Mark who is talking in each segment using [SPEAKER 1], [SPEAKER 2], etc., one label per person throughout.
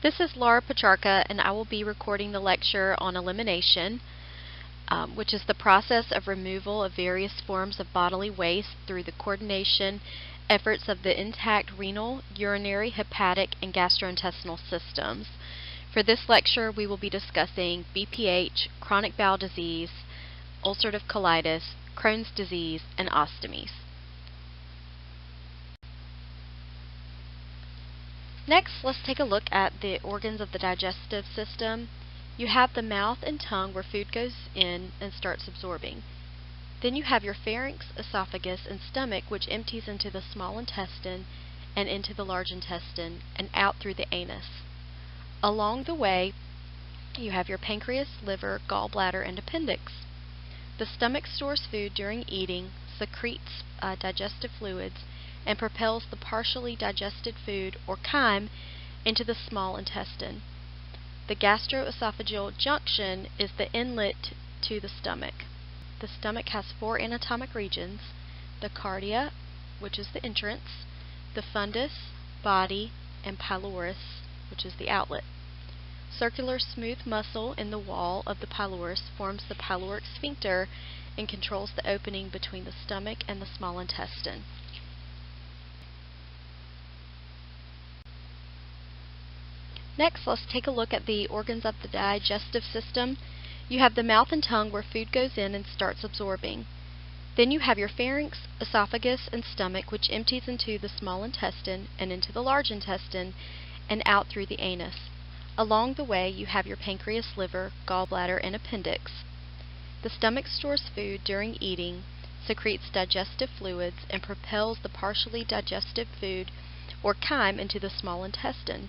[SPEAKER 1] This is Laura Pacharka, and I will be recording the lecture on elimination, which is the process of removal of various forms of bodily waste through the coordination efforts of the intact renal, urinary, hepatic, and gastrointestinal systems. For this lecture, we will be discussing BPH, chronic bowel disease, ulcerative colitis, Crohn's disease, and ostomies. Next, let's take a look at the organs of the digestive system. You have the mouth and tongue where food goes in and starts absorbing. Then you have your pharynx, esophagus, and stomach, which empties into the small intestine and into the large intestine and out through the anus. Along the way, you have your pancreas, liver, gallbladder, and appendix. The stomach stores food during eating, secretes digestive fluids, and propels the partially digested food, or chyme, into the small intestine. The gastroesophageal junction is the inlet to the stomach. The stomach has four anatomic regions: the cardia, which is the entrance, the fundus, body, and pylorus, which is the outlet. Circular smooth muscle in the wall of the pylorus forms the pyloric sphincter and controls the opening between the stomach and the small intestine. Next, let's take a look at the organs of the digestive system. You have the mouth and tongue where food goes in and starts absorbing. Then you have your pharynx, esophagus, and stomach, which empties into the small intestine and into the large intestine and out through the anus. Along the way, you have your pancreas, liver, gallbladder, and appendix. The stomach stores food during eating, secretes digestive fluids, and propels the partially digested food, or chyme, into the small intestine.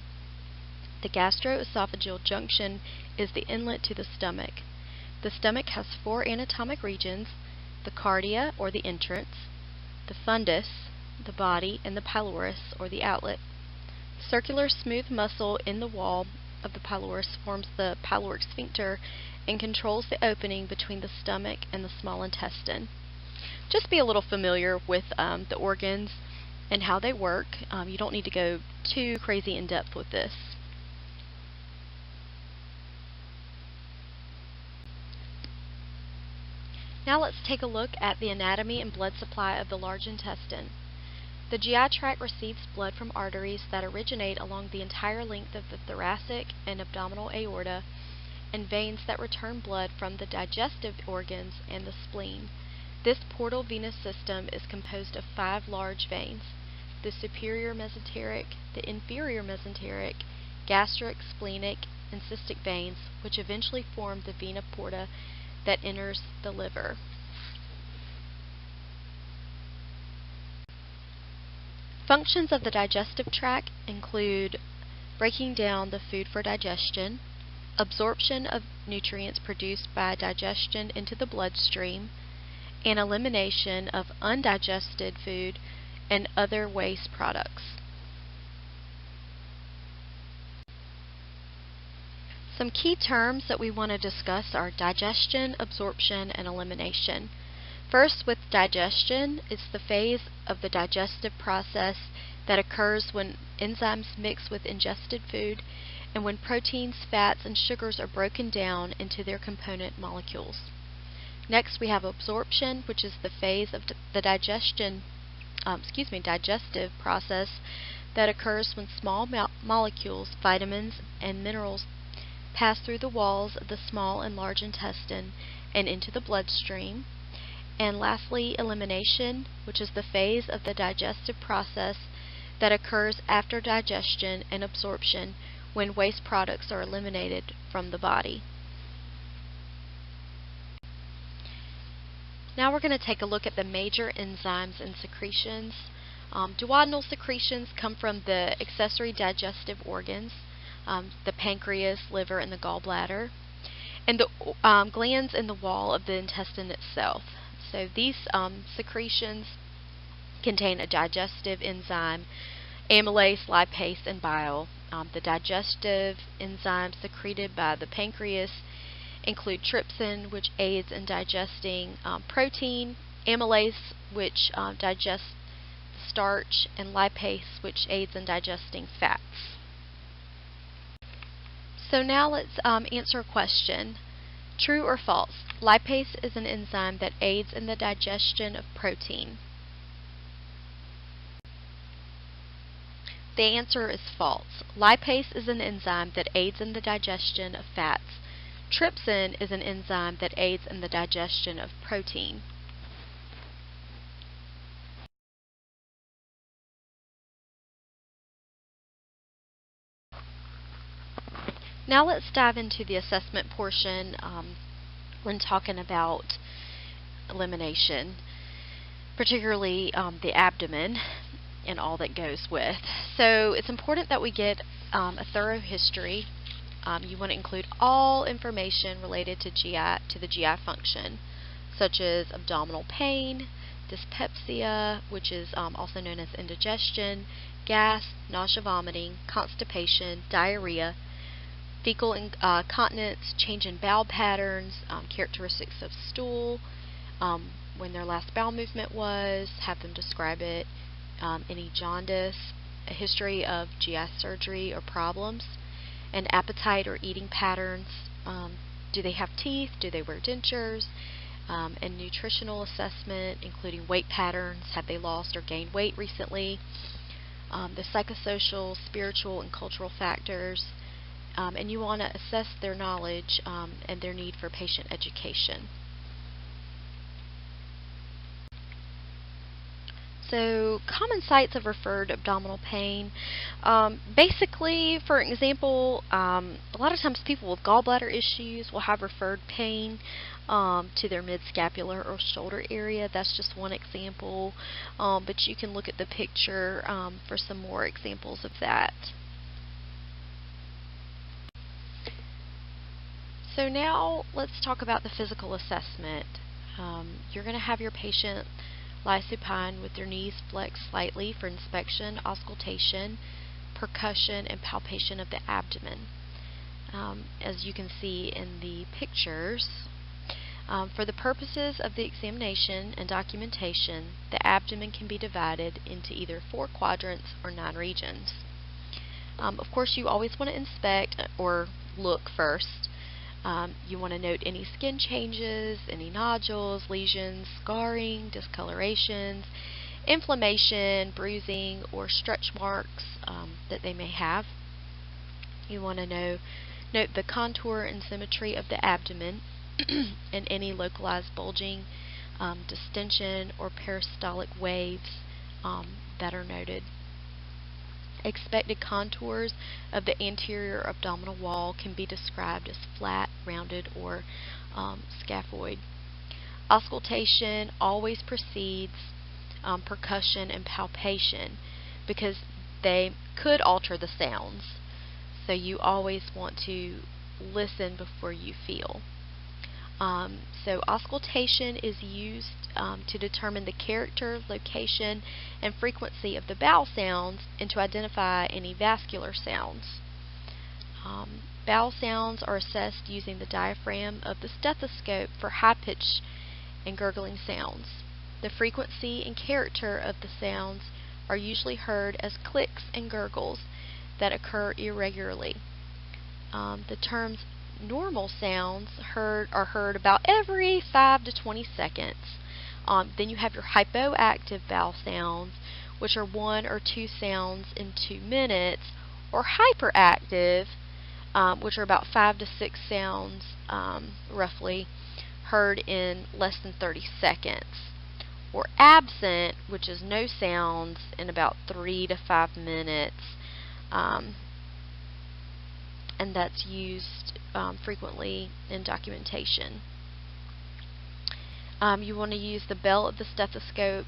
[SPEAKER 1] The gastroesophageal junction is the inlet to the stomach. The stomach has four anatomic regions: the cardia, or the entrance, the fundus, the body, and the pylorus, or the outlet. Circular smooth muscle in the wall of the pylorus forms the pyloric sphincter and controls the opening between the stomach and the small intestine. Just be a little familiar with the organs and how they work. You don't need to go too crazy in depth with this. Now let's take a look at the anatomy and blood supply of the large intestine. The GI tract receives blood from arteries that originate along the entire length of the thoracic and abdominal aorta, and veins that return blood from the digestive organs and the spleen. This portal venous system is composed of 5 large veins: the superior mesenteric, the inferior mesenteric, gastric, splenic, and cystic veins, which eventually form the vena porta that enters the liver. Functions of the digestive tract include breaking down the food for digestion, absorption of nutrients produced by digestion into the bloodstream, and elimination of undigested food and other waste products. Some key terms that we want to discuss are digestion, absorption, and elimination. First, with digestion, it's the phase of the digestive process that occurs when enzymes mix with ingested food and when proteins, fats, and sugars are broken down into their component molecules. Next, we have absorption, which is the phase of the digestive process that occurs when small molecules, vitamins, and minerals pass through the walls of the small and large intestine and into the bloodstream. And lastly, elimination, which is the phase of the digestive process that occurs after digestion and absorption when waste products are eliminated from the body. Now we're going to take a look at the major enzymes and secretions. Duodenal secretions come from the accessory digestive organs, the pancreas, liver, and the gallbladder, and the glands in the wall of the intestine itself. So these secretions contain a digestive enzyme, amylase, lipase, and bile. The digestive enzymes secreted by the pancreas include trypsin, which aids in digesting protein, amylase, which digests starch, and lipase, which aids in digesting fats. So now let's answer a question. True or false? Lipase is an enzyme that aids in the digestion of protein. The answer is false. Lipase is an enzyme that aids in the digestion of fats. Trypsin is an enzyme that aids in the digestion of protein. Now let's dive into the assessment portion when talking about elimination, particularly the abdomen and all that goes with. So it's important that we get a thorough history. You want to include all information related to the GI function, such as abdominal pain, dyspepsia, which is also known as indigestion, gas, nausea, vomiting, constipation, diarrhea, fecal incontinence, change in bowel patterns, characteristics of stool, when their last bowel movement was, have them describe it, any jaundice, a history of GI surgery or problems, and appetite or eating patterns. Do they have teeth? Do they wear dentures? And nutritional assessment, including weight patterns. Have they lost or gained weight recently? The psychosocial, spiritual, and cultural factors. And you want to assess their knowledge and their need for patient education. So, common sites of referred abdominal pain. Basically, for example, a lot of times people with gallbladder issues will have referred pain to their mid-scapular or shoulder area. That's just one example, but you can look at the picture for some more examples of that. So now let's talk about the physical assessment. You're going to have your patient lie supine with their knees flexed slightly for inspection, auscultation, percussion, and palpation of the abdomen. As you can see in the pictures, for the purposes of the examination and documentation, the abdomen can be divided into either 4 quadrants or 9 regions. Of course, you always want to inspect or look first. You want to note any skin changes, any nodules, lesions, scarring, discolorations, inflammation, bruising, or stretch marks that they may have. You want to note the contour and symmetry of the abdomen and any localized bulging, distension, or peristaltic waves that are noted. Expected contours of the anterior abdominal wall can be described as flat, rounded, or scaphoid. Auscultation always precedes percussion and palpation because they could alter the sounds. So you always want to listen before you feel. So auscultation is used to determine the character, location, and frequency of the bowel sounds and to identify any vascular sounds. Bowel sounds are assessed using the diaphragm of the stethoscope for high-pitched and gurgling sounds. The frequency and character of the sounds are usually heard as clicks and gurgles that occur irregularly. The terms normal sounds are heard about every 5 to 20 seconds. Then you have your hypoactive bowel sounds, which are 1 or 2 sounds in 2 minutes, or hyperactive, which are about 5 to 6 sounds, roughly, heard in less than 30 seconds. Or absent, which is no sounds in about 3 to 5 minutes, and that's used frequently in documentation. You want to use the bell of the stethoscope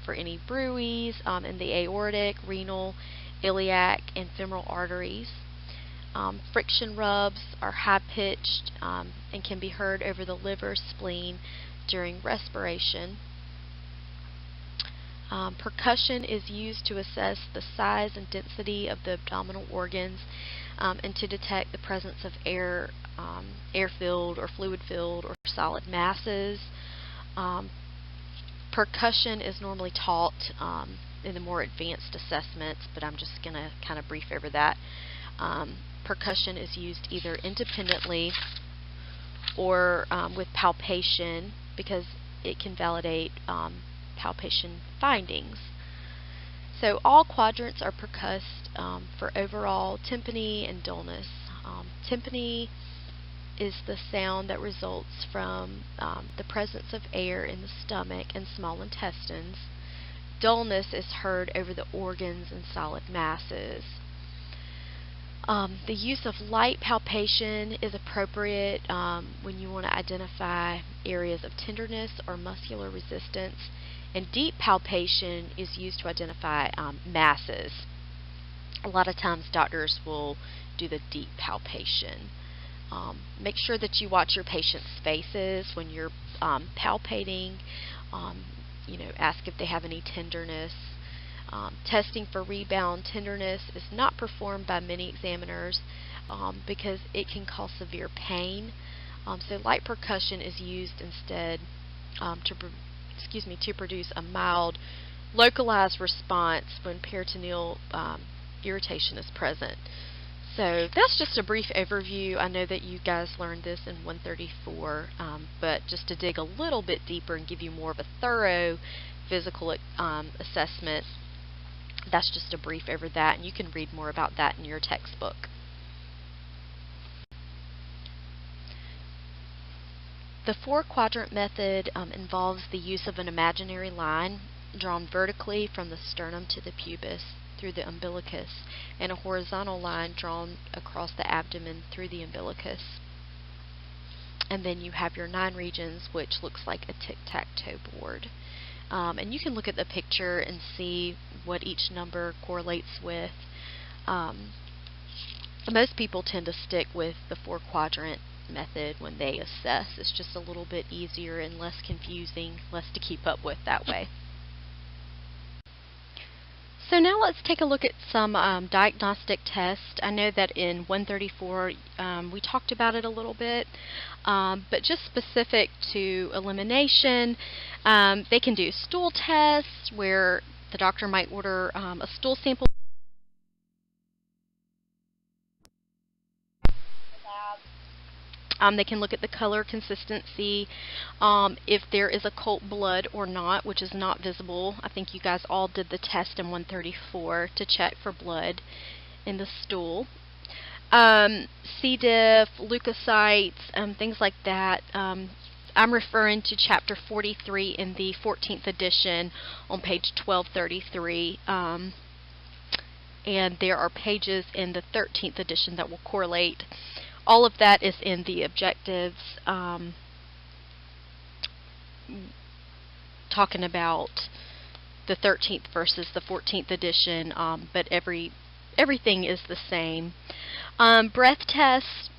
[SPEAKER 1] for any bruits in the aortic, renal, iliac, and femoral arteries. Friction rubs are high-pitched and can be heard over the liver, spleen during respiration. Percussion is used to assess the size and density of the abdominal organs and to detect the presence of air-filled or fluid-filled or solid masses. Percussion is normally taught in the more advanced assessments, but I'm just going to kind of brief over that. Percussion is used either independently or with palpation, because it can validate palpation findings. So all quadrants are percussed for overall tympany and dullness. Tympany is the sound that results from the presence of air in the stomach and small intestines. Dullness is heard over the organs and solid masses. The use of light palpation is appropriate when you want to identify areas of tenderness or muscular resistance, and deep palpation is used to identify masses. A lot of times doctors will do the deep palpation. Make sure that you watch your patients' faces when you're palpating. Ask if they have any tenderness. Testing for rebound tenderness is not performed by many examiners because it can cause severe pain. So light percussion is used instead to produce a mild, localized response when peritoneal irritation is present. So that's just a brief overview. I know that you guys learned this in 134, but just to dig a little bit deeper and give you more of a thorough physical assessment, that's just a brief over that, and you can read more about that in your textbook. The four-quadrant method involves the use of an imaginary line drawn vertically from the sternum to the pubis through the umbilicus, and a horizontal line drawn across the abdomen through the umbilicus. And then you have your 9 regions, which looks like a tic-tac-toe board. And you can look at the picture and see what each number correlates with. Most people tend to stick with the four-quadrant method when they assess. It's just a little bit easier and less confusing, less to keep up with that way. So now let's take a look at some diagnostic tests. I know that in 134 we talked about it a little bit, but just specific to elimination, they can do stool tests where the doctor might order a stool sample. They can look at the color consistency, if there is occult blood or not, which is not visible. I think you guys all did the test in 134 to check for blood in the stool. C. diff, leukocytes, things like that. I'm referring to chapter 43 in the 14th edition on page 1233. And there are pages in the 13th edition that will correlate. All of that is in the objectives, talking about the 13th versus the 14th edition, but everything is the same. Breath tests,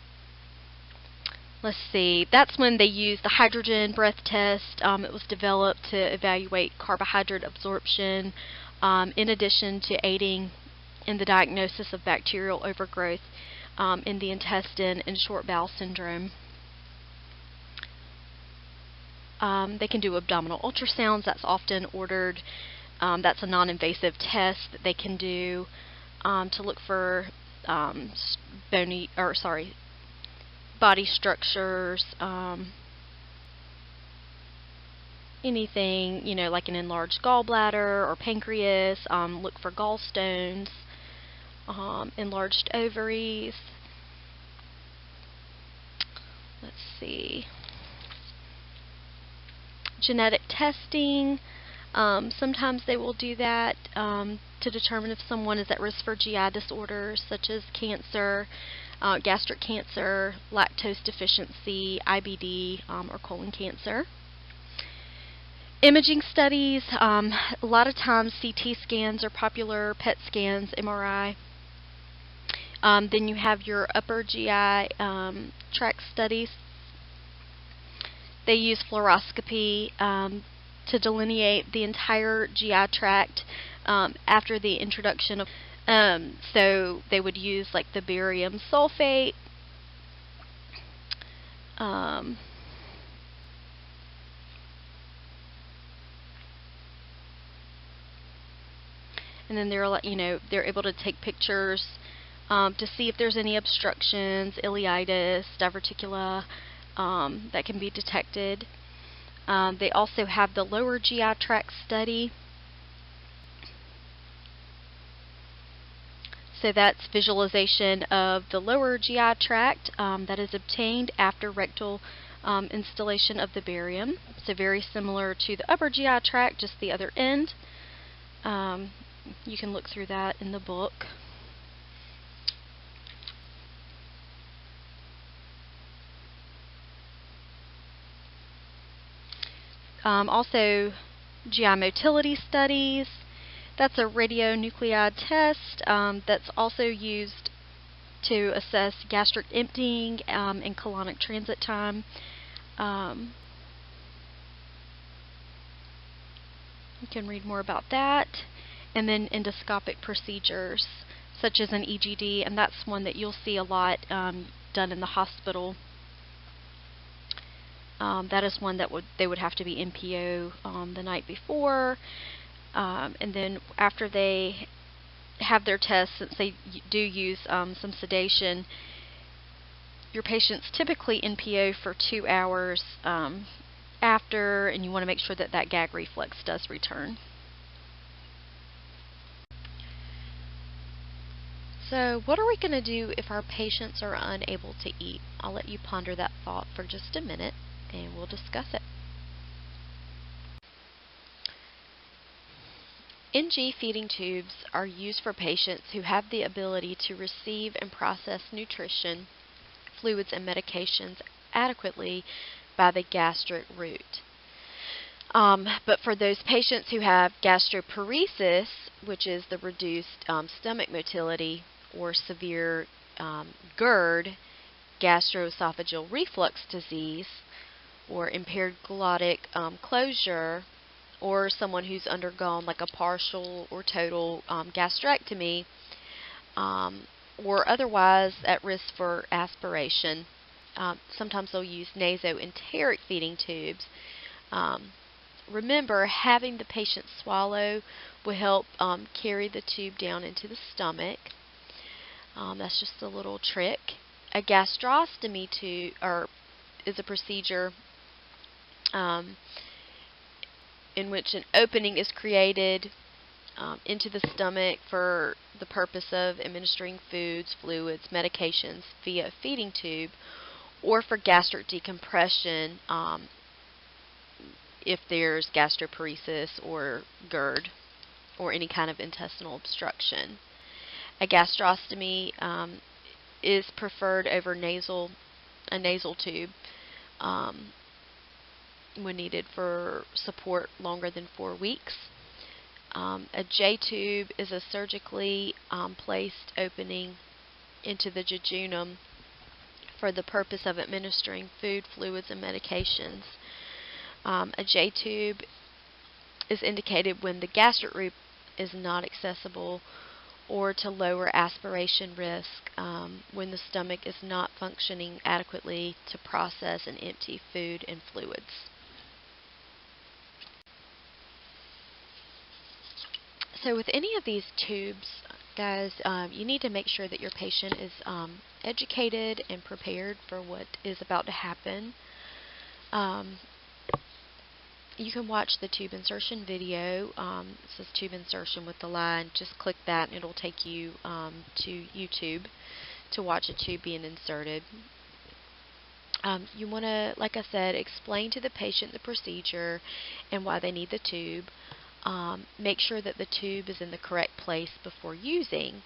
[SPEAKER 1] let's see, that's when they use the hydrogen breath test. It was developed to evaluate carbohydrate absorption, in addition to aiding in the diagnosis of bacterial overgrowth in the intestine and short bowel syndrome. They can do abdominal ultrasounds. That's often ordered. That's a non-invasive test that they can do to look for body structures, anything, like an enlarged gallbladder or pancreas. Look for gallstones. Enlarged ovaries. Let's see. Genetic testing. Sometimes they will do that to determine if someone is at risk for GI disorders such as cancer, gastric cancer, lactose deficiency, IBD, or colon cancer. Imaging studies. A lot of times CT scans are popular, PET scans, MRI. Then you have your upper GI tract studies. They use fluoroscopy to delineate the entire GI tract after the introduction of so they would use like the barium sulfate, and then they're able to take pictures to see if there's any obstructions, ileitis, diverticula, that can be detected. They also have the lower GI tract study. So that's visualization of the lower GI tract that is obtained after rectal installation of the barium. So very similar to the upper GI tract, just the other end. You can look through that in the book. Also, GI motility studies. That's a radionuclide test that's also used to assess gastric emptying and colonic transit time. You can read more about that. And then endoscopic procedures, such as an EGD, and that's one that you'll see a lot done in the hospital. That is one that they would have to be NPO the night before. And then after they have their tests, since they do use some sedation, your patients typically NPO for 2 hours after, and you want to make sure that that gag reflex does return. So what are we going to do if our patients are unable to eat? I'll let you ponder that thought for just a minute, and we'll discuss it. NG feeding tubes are used for patients who have the ability to receive and process nutrition, fluids, and medications adequately by the gastric route. But for those patients who have gastroparesis, which is the reduced stomach motility, or severe GERD, gastroesophageal reflux disease, or impaired glottic closure, or someone who's undergone like a partial or total gastrectomy, or otherwise at risk for aspiration. Sometimes they'll use nasoenteric feeding tubes. Remember, having the patient swallow will help carry the tube down into the stomach. That's just a little trick. A gastrostomy is a procedure in which an opening is created into the stomach for the purpose of administering foods, fluids, medications via a feeding tube, or for gastric decompression if there's gastroparesis or GERD or any kind of intestinal obstruction. A gastrostomy is preferred over a nasal tube when needed for support longer than 4 weeks. A J-tube is a surgically placed opening into the jejunum for the purpose of administering food, fluids, and medications. A J-tube is indicated when the gastric route is not accessible, or to lower aspiration risk when the stomach is not functioning adequately to process and empty food and fluids. So with any of these tubes, guys, you need to make sure that your patient is educated and prepared for what is about to happen. You can watch the tube insertion video. It says tube insertion with the line. Just click that and it'll take you to YouTube to watch a tube being inserted. You want to, like I said, explain to the patient the procedure and why they need the tube. Make sure that the tube is in the correct place before using.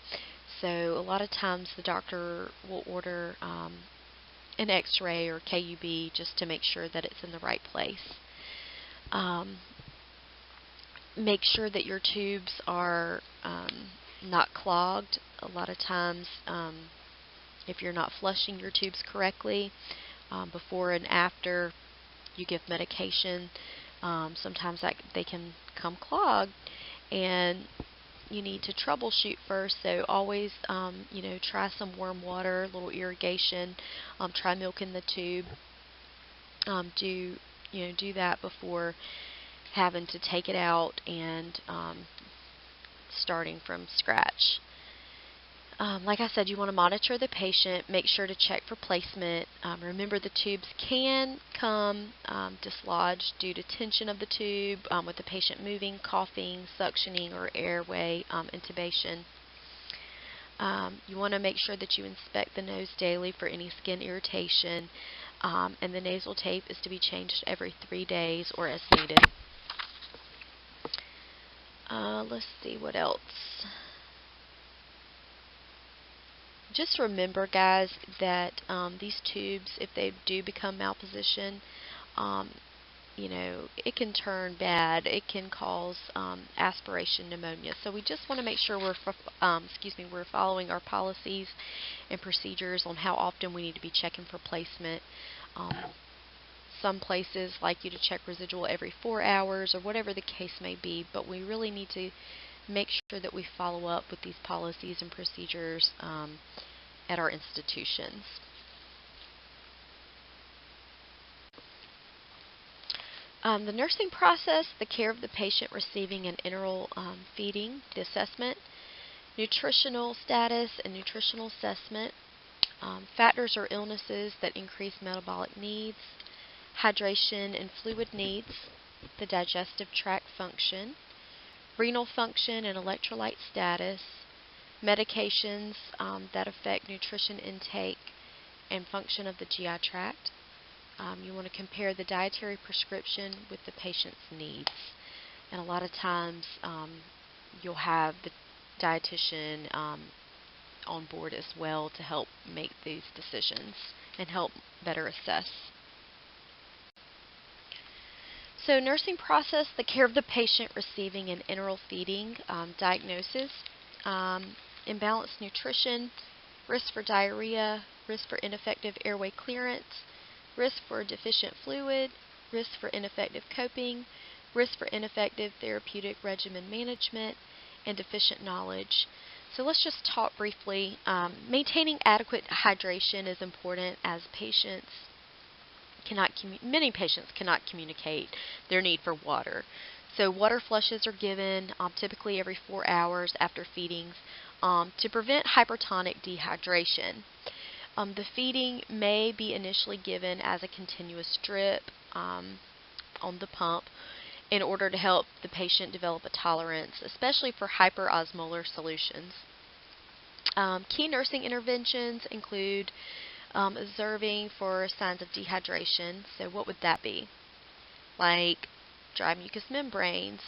[SPEAKER 1] So a lot of times the doctor will order an X-ray or KUB just to make sure that it's in the right place. Make sure that your tubes are not clogged. A lot of times if you're not flushing your tubes correctly before and after you give medication, sometimes they can come clogged, and you need to troubleshoot first. So always try some warm water, a little irrigation, try milking the tube. Do that before having to take it out and starting from scratch. Like I said, you want to monitor the patient, make sure to check for placement. Remember, the tubes can come dislodged due to tension of the tube with the patient moving, coughing, suctioning, or airway intubation. You want to make sure that you inspect the nose daily for any skin irritation, and the nasal tape is to be changed every 3 days or as needed. Let's see what else. Just remember, guys, that these tubes, if they do become malpositioned, it can turn bad. It can cause aspiration pneumonia. So we just want to make sure we're following our policies and procedures on how often we need to be checking for placement. Some places like you to check residual every 4 hours or whatever the case may be, but we really need to make sure that we follow up with these policies and procedures at our institutions. The nursing process, the care of the patient receiving an enteral feeding, the assessment, nutritional status and nutritional assessment, factors or illnesses that increase metabolic needs, hydration and fluid needs, the digestive tract function, renal function and electrolyte status, medications that affect nutrition intake and function of the GI tract. You want to compare the dietary prescription with the patient's needs. And a lot of times you'll have the dietitian on board as well to help make these decisions and help better assess. So nursing process, the care of the patient receiving an enteral feeding, diagnosis, imbalanced nutrition, risk for diarrhea, risk for ineffective airway clearance, risk for deficient fluid, risk for ineffective coping, risk for ineffective therapeutic regimen management, and deficient knowledge. So let's just talk briefly. Maintaining adequate hydration is important, as many patients cannot communicate their need for water. So water flushes are given typically every 4 hours after feedings to prevent hypertonic dehydration. The feeding may be initially given as a continuous drip on the pump in order to help the patient develop a tolerance, especially for hyperosmolar solutions. Key nursing interventions include observing for signs of dehydration. So what would that be? Like dry mucous membranes.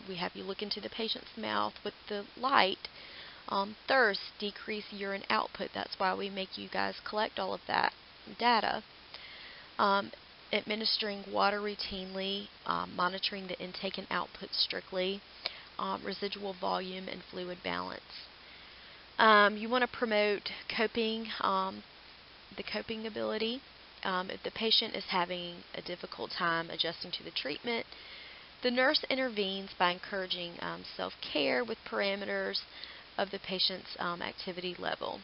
[SPEAKER 1] We have you look into the patient's mouth with the light. Thirst, decreased urine output. That's why we make you guys collect all of that data. Administering water routinely, monitoring the intake and output strictly, residual volume and fluid balance. You want to promote coping, the coping ability. If the patient is having a difficult time adjusting to the treatment, the nurse intervenes by encouraging self-care with parameters of the patient's activity level.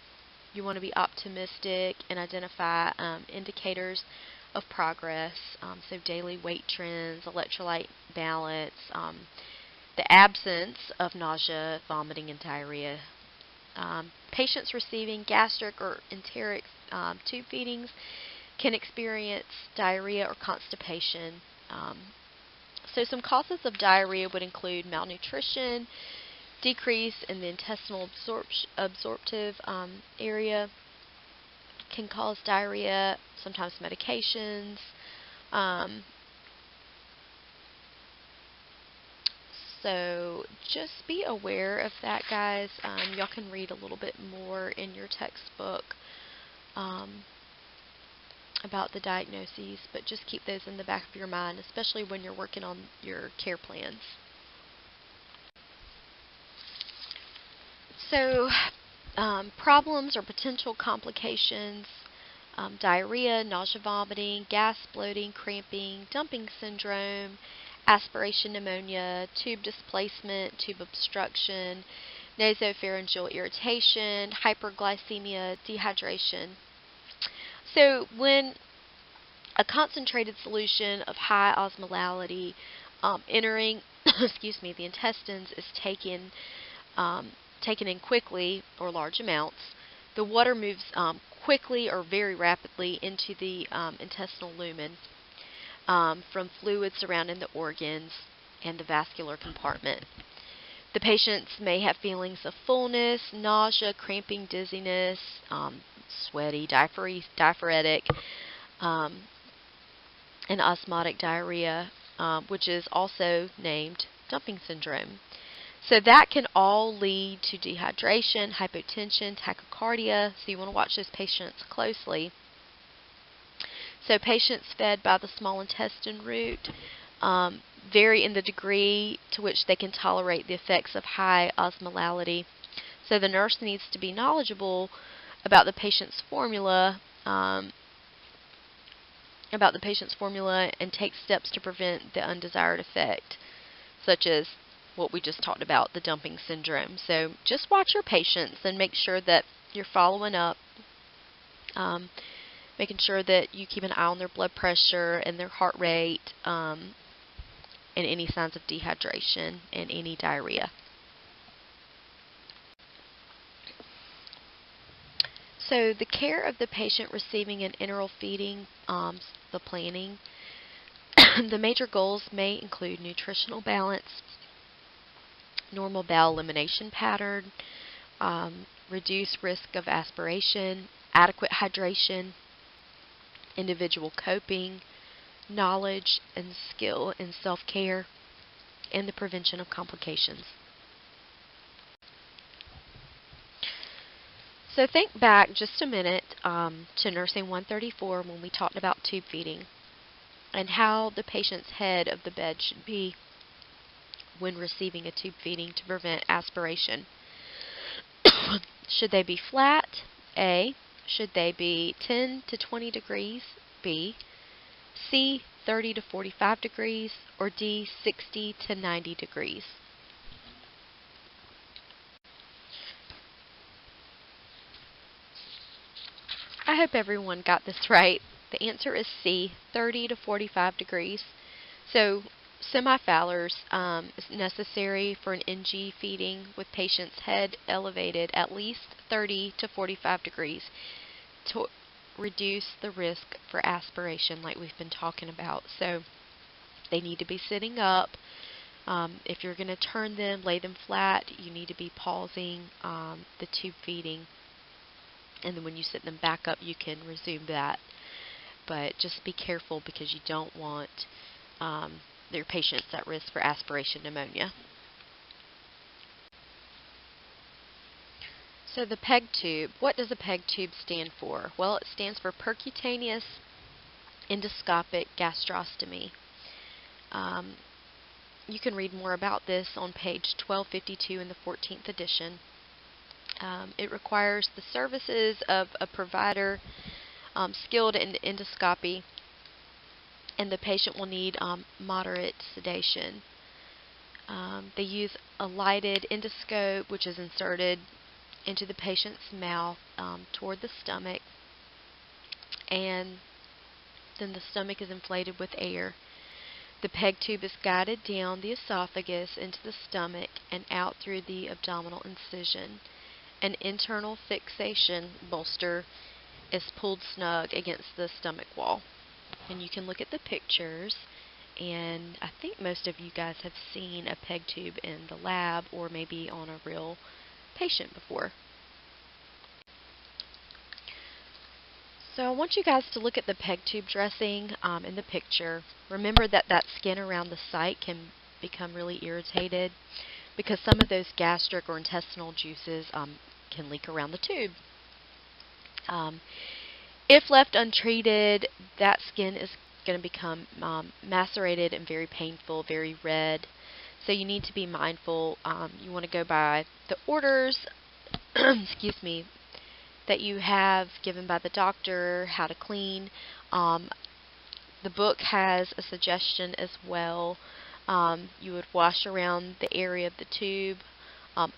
[SPEAKER 1] You want to be optimistic and identify indicators of progress, so daily weight trends, electrolyte balance, the absence of nausea, vomiting, and diarrhea. Patients receiving gastric or enteric tube feedings can experience diarrhea or constipation. So some causes of diarrhea would include malnutrition, decrease in the intestinal absorptive area can cause diarrhea, sometimes medications. So just be aware of that, guys. Y'all can read a little bit more in your textbook about the diagnoses, but just keep those in the back of your mind, especially when you're working on your care plans. So problems or potential complications, diarrhea, nausea, vomiting, gas, bloating, cramping, dumping syndrome, aspiration pneumonia, tube displacement, tube obstruction, nasopharyngeal irritation, hyperglycemia, dehydration. So when a concentrated solution of high osmolality entering the intestines is taken taken in quickly or large amounts, the water moves quickly or very rapidly into the intestinal lumen from fluids surrounding the organs and the vascular compartment. The patients may have feelings of fullness, nausea, cramping, dizziness, sweaty, diaphoretic, and osmotic diarrhea, which is also named dumping syndrome. So that can all lead to dehydration, hypotension, tachycardia, so you want to watch those patients closely. So patients fed by the small intestine route vary in the degree to which they can tolerate the effects of high osmolality. So the nurse needs to be knowledgeable about the patient's formula, and take steps to prevent the undesired effect, such as what we just talked about, the dumping syndrome. So just watch your patients and make sure that you're following up, making sure that you keep an eye on their blood pressure and their heart rate, and any signs of dehydration and any diarrhea. So the care of the patient receiving an enteral feeding, the planning, the major goals may include nutritional balance, normal bowel elimination pattern, reduced risk of aspiration, adequate hydration, individual coping, knowledge and skill in self-care, and the prevention of complications. So think back just a minute to Nursing 134 when we talked about tube feeding and how the patient's head of the bed should be when receiving a tube feeding to prevent aspiration. Should they be flat? A. Should they be 10 to 20 degrees? B. C. 30 to 45 degrees? Or D. 60 to 90 degrees? I hope everyone got this right. The answer is C, 30 to 45 degrees. So semi-Fowler's is necessary for an NG feeding with patient's head elevated at least 30 to 45 degrees to reduce the risk for aspiration like we've been talking about. So they need to be sitting up. If you're going to turn them, lay them flat, you need to be pausing the tube feeding. And then when you sit them back up, you can resume that. But just be careful because you don't want your patients at risk for aspiration pneumonia. So the PEG tube, what does a PEG tube stand for? Well, it stands for percutaneous endoscopic gastrostomy. You can read more about this on page 1252 in the 14th edition. It requires the services of a provider skilled in endoscopy, and the patient will need moderate sedation. They use a lighted endoscope, which is inserted into the patient's mouth toward the stomach, and then the stomach is inflated with air. The PEG tube is guided down the esophagus into the stomach and out through the abdominal incision. An internal fixation bolster is pulled snug against the stomach wall. And you can look at the pictures, and I think most of you guys have seen a PEG tube in the lab or maybe on a real patient before. So I want you guys to look at the PEG tube dressing in the picture. Remember that that skin around the site can become really irritated because some of those gastric or intestinal juices can leak around the tube. If left untreated, that skin is going to become macerated and very painful, very red. So you need to be mindful. You want to go by the orders excuse me, that you have given by the doctor, how to clean. The book has a suggestion as well. You would wash around the area of the tube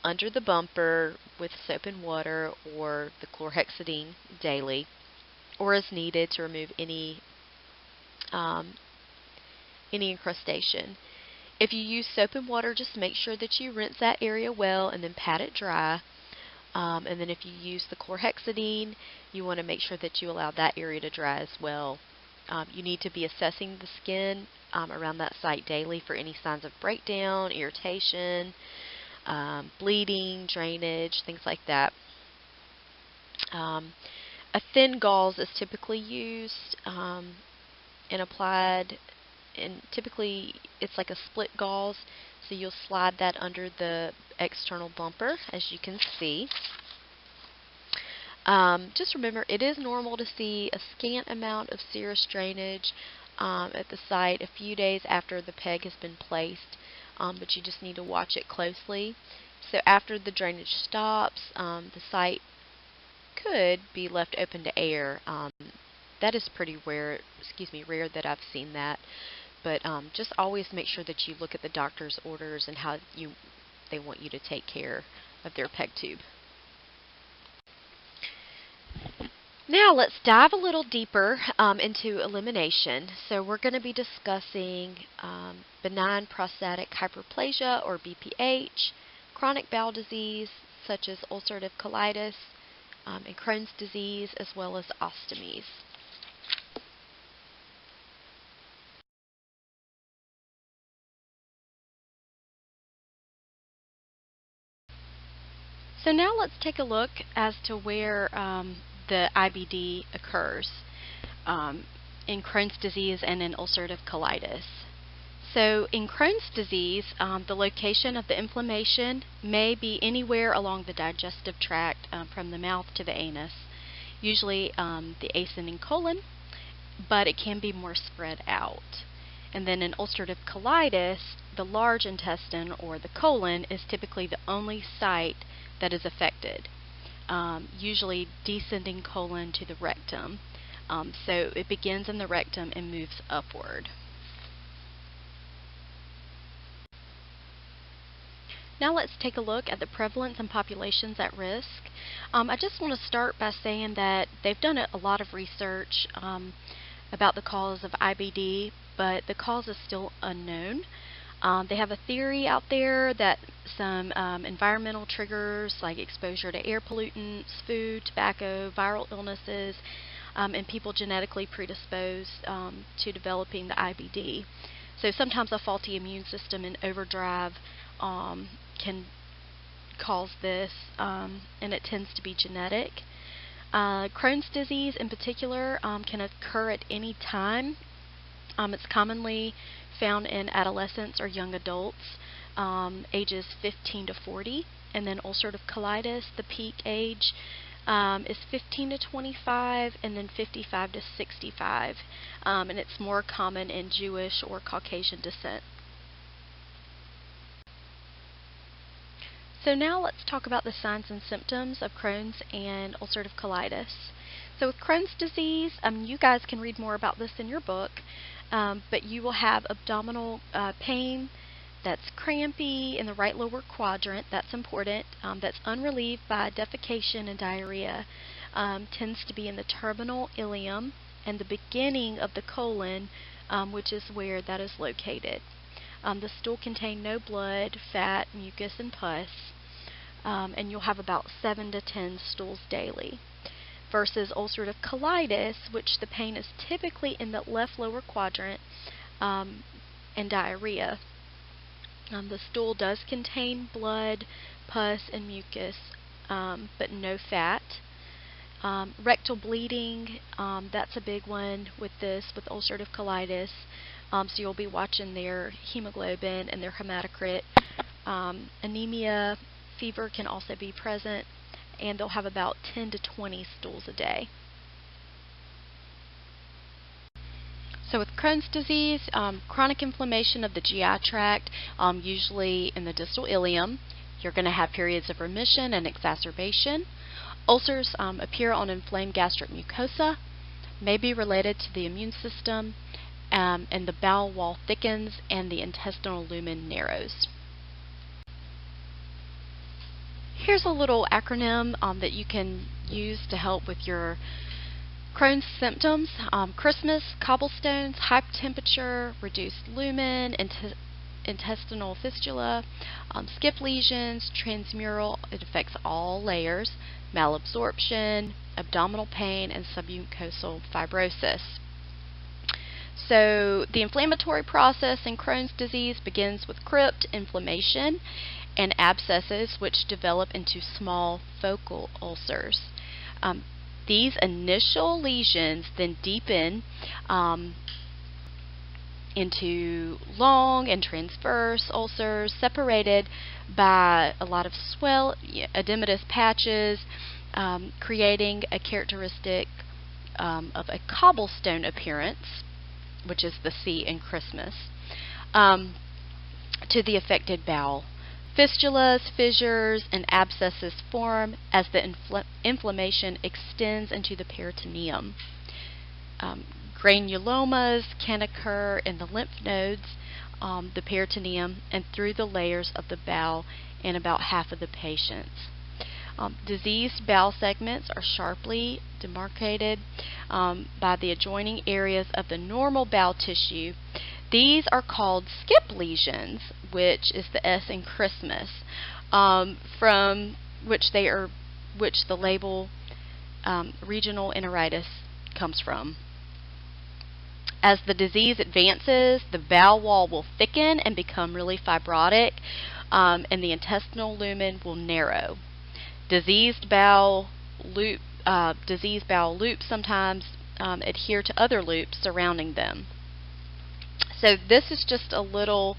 [SPEAKER 1] under the bumper with soap and water or the chlorhexidine daily, or as needed to remove any incrustation. If you use soap and water, just make sure that you rinse that area well and then pat it dry. And then if you use the chlorhexidine, you want to make sure that you allow that area to dry as well. You need to be assessing the skin around that site daily for any signs of breakdown, irritation, bleeding, drainage, things like that. A thin gauze is typically used and applied, and typically it's like a split gauze, so you'll slide that under the external bumper, as you can see. Just remember, it is normal to see a scant amount of serous drainage at the site a few days after the peg has been placed, but you just need to watch it closely. So after the drainage stops, the site could be left open to air. That is pretty rare, rare that I've seen that. But just always make sure that you look at the doctor's orders and how they want you to take care of their peg tube. Now let's dive a little deeper into elimination. So we're going to be discussing benign prostatic hyperplasia, or BPH, chronic bowel disease such as ulcerative colitis, and Crohn's disease, as well as ostomies. So now let's take a look as to where the IBD occurs in Crohn's disease and in ulcerative colitis. So in Crohn's disease, the location of the inflammation may be anywhere along the digestive tract from the mouth to the anus, usually the ascending colon, but it can be more spread out. And then in ulcerative colitis, the large intestine, or the colon, is typically the only site that is affected, usually descending colon to the rectum. So it begins in the rectum and moves upward. Now let's take a look at the prevalence and populations at risk. I just want to start by saying that they've done a lot of research about the cause of IBD, but the cause is still unknown. They have a theory out there that some environmental triggers like exposure to air pollutants, food, tobacco, viral illnesses, and people genetically predisposed to developing the IBD. So sometimes a faulty immune system in overdrive can cause this, and it tends to be genetic. Crohn's disease in particular can occur at any time. It's commonly found in adolescents or young adults, ages 15 to 40, and then ulcerative colitis, the peak age is 15 to 25, and then 55 to 65, and it's more common in Jewish or Caucasian descent. So now let's talk about the signs and symptoms of Crohn's and ulcerative colitis. So with Crohn's disease, you guys can read more about this in your book, but you will have abdominal pain that's crampy in the right lower quadrant. That's important. That's unrelieved by defecation and diarrhea. Tends to be in the terminal ileum and the beginning of the colon, which is where that is located. The stool contains no blood, fat, mucus, and pus, and you'll have about 7 to 10 stools daily. Versus ulcerative colitis, which the pain is typically in the left lower quadrant, and diarrhea. The stool does contain blood, pus, and mucus, but no fat. Rectal bleeding, that's a big one with ulcerative colitis. So you'll be watching their hemoglobin and their hematocrit. Anemia, fever can also be present, and they'll have about 10 to 20 stools a day. So with Crohn's disease, chronic inflammation of the GI tract, usually in the distal ileum. You're going to have periods of remission and exacerbation. Ulcers appear on inflamed gastric mucosa, may be related to the immune system, and the bowel wall thickens and the intestinal lumen narrows. Here's a little acronym that you can use to help with your Crohn's symptoms. Christmas, cobblestones, high temperature, reduced lumen, intestinal fistula, skip lesions, transmural, it affects all layers, malabsorption, abdominal pain, and submucosal fibrosis. So the inflammatory process in Crohn's disease begins with crypt inflammation and abscesses, which develop into small focal ulcers. These initial lesions then deepen into long and transverse ulcers separated by a lot of edematous patches, creating a characteristic of a cobblestone appearance, which is the C in Christmas, to the affected bowel. Fistulas, fissures, and abscesses form as the inflammation extends into the peritoneum. Granulomas can occur in the lymph nodes, the peritoneum, and through the layers of the bowel in about half of the patients. Diseased bowel segments are sharply demarcated by the adjoining areas of the normal bowel tissue. These are called skip lesions, which is the S in Christmas, from which the label regional enteritis comes from. As the disease advances, the bowel wall will thicken and become really fibrotic, and the intestinal lumen will narrow. Diseased bowel loops sometimes adhere to other loops surrounding them. So this is just a little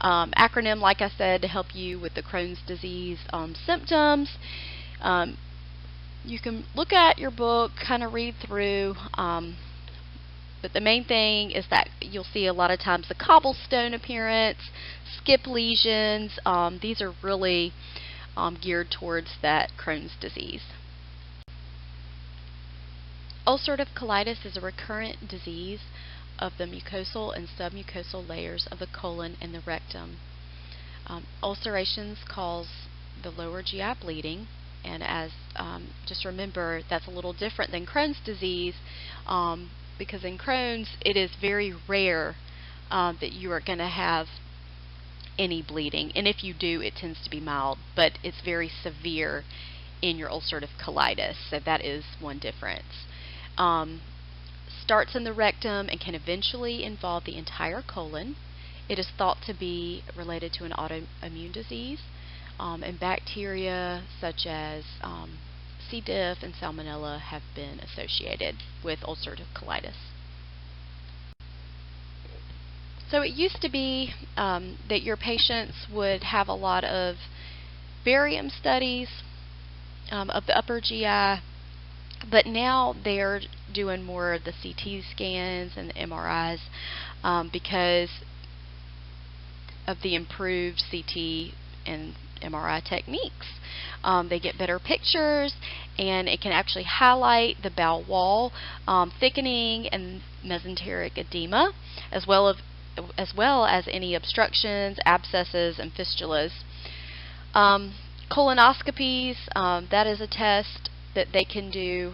[SPEAKER 1] acronym, like I said, to help you with the Crohn's disease symptoms. You can look at your book, kind of read through, but the main thing is that you'll see a lot of times the cobblestone appearance, skip lesions. These are really geared towards that Crohn's disease. Ulcerative colitis is a recurrent disease of the mucosal and submucosal layers of the colon and the rectum. Ulcerations cause the lower GI bleeding, and as just remember, that's a little different than Crohn's disease, because in Crohn's it is very rare that you are going to have any bleeding, and if you do, it tends to be mild, but it's very severe in your ulcerative colitis, so that is one difference. Starts in the rectum and can eventually involve the entire colon. It is thought to be related to an autoimmune disease, and bacteria such as C. diff and salmonella have been associated with ulcerative colitis. So it used to be that your patients would have a lot of barium studies of the upper GI, but now they're doing more of the CT scans and the MRIs because of the improved CT and MRI techniques. They get better pictures, and it can actually highlight the bowel wall, thickening and mesenteric edema, as well as any obstructions, abscesses, and fistulas. Colonoscopies, that is a test that they can do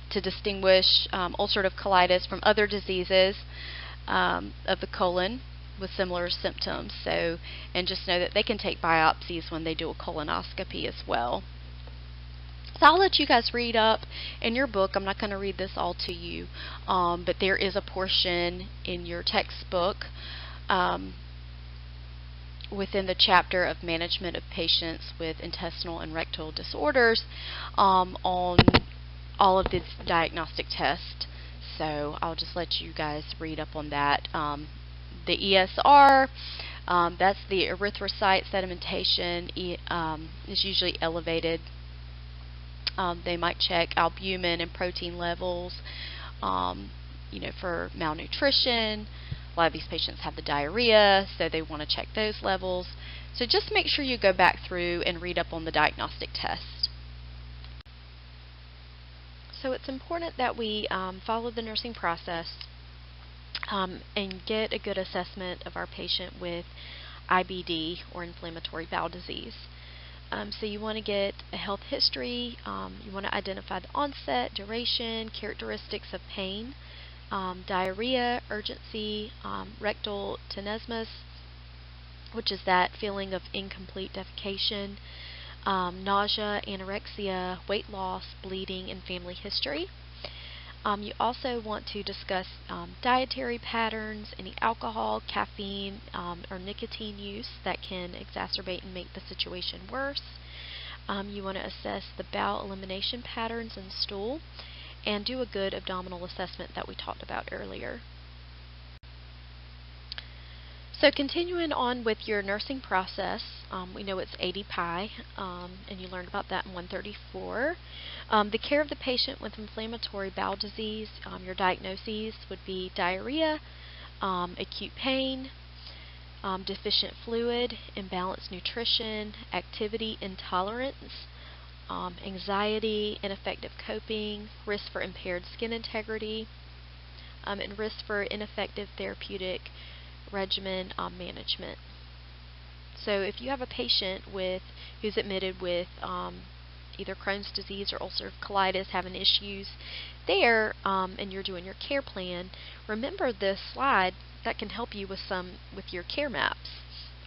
[SPEAKER 1] to distinguish ulcerative colitis from other diseases of the colon with similar symptoms. So, and just know that they can take biopsies when they do a colonoscopy as well. So I'll let you guys read up in your book. I'm not going to read this all to you, but there is a portion in your textbook within the chapter of management of patients with intestinal and rectal disorders on all of these diagnostic tests. So I'll just let you guys read up on that. The ESR, that's the erythrocyte sedimentation, is usually elevated. They might check albumin and protein levels, for malnutrition. A lot of these patients have the diarrhea, so they want to check those levels. So just make sure you go back through and read up on the diagnostic test. So it's important that we follow the nursing process and get a good assessment of our patient with IBD, or inflammatory bowel disease. So you want to get a health history, you want to identify the onset, duration, characteristics of pain diarrhea, urgency, rectal tenesmus, which is that feeling of incomplete defecation, nausea, anorexia, weight loss, bleeding, and family history. You also want to discuss dietary patterns, any alcohol, caffeine, or nicotine use that can exacerbate and make the situation worse. You want to assess the bowel elimination patterns and stool, and do a good abdominal assessment that we talked about earlier. So continuing on with your nursing process, we know it's 80 pi, and you learned about that in 134. The care of the patient with inflammatory bowel disease, your diagnoses would be diarrhea, acute pain, deficient fluid, imbalanced nutrition, activity intolerance, anxiety, ineffective coping, risk for impaired skin integrity, and risk for ineffective therapeutic regimen management. So if you have a patient who's admitted with either Crohn's disease or ulcerative colitis, having issues there, and you're doing your care plan, remember this slide that can help you with your care maps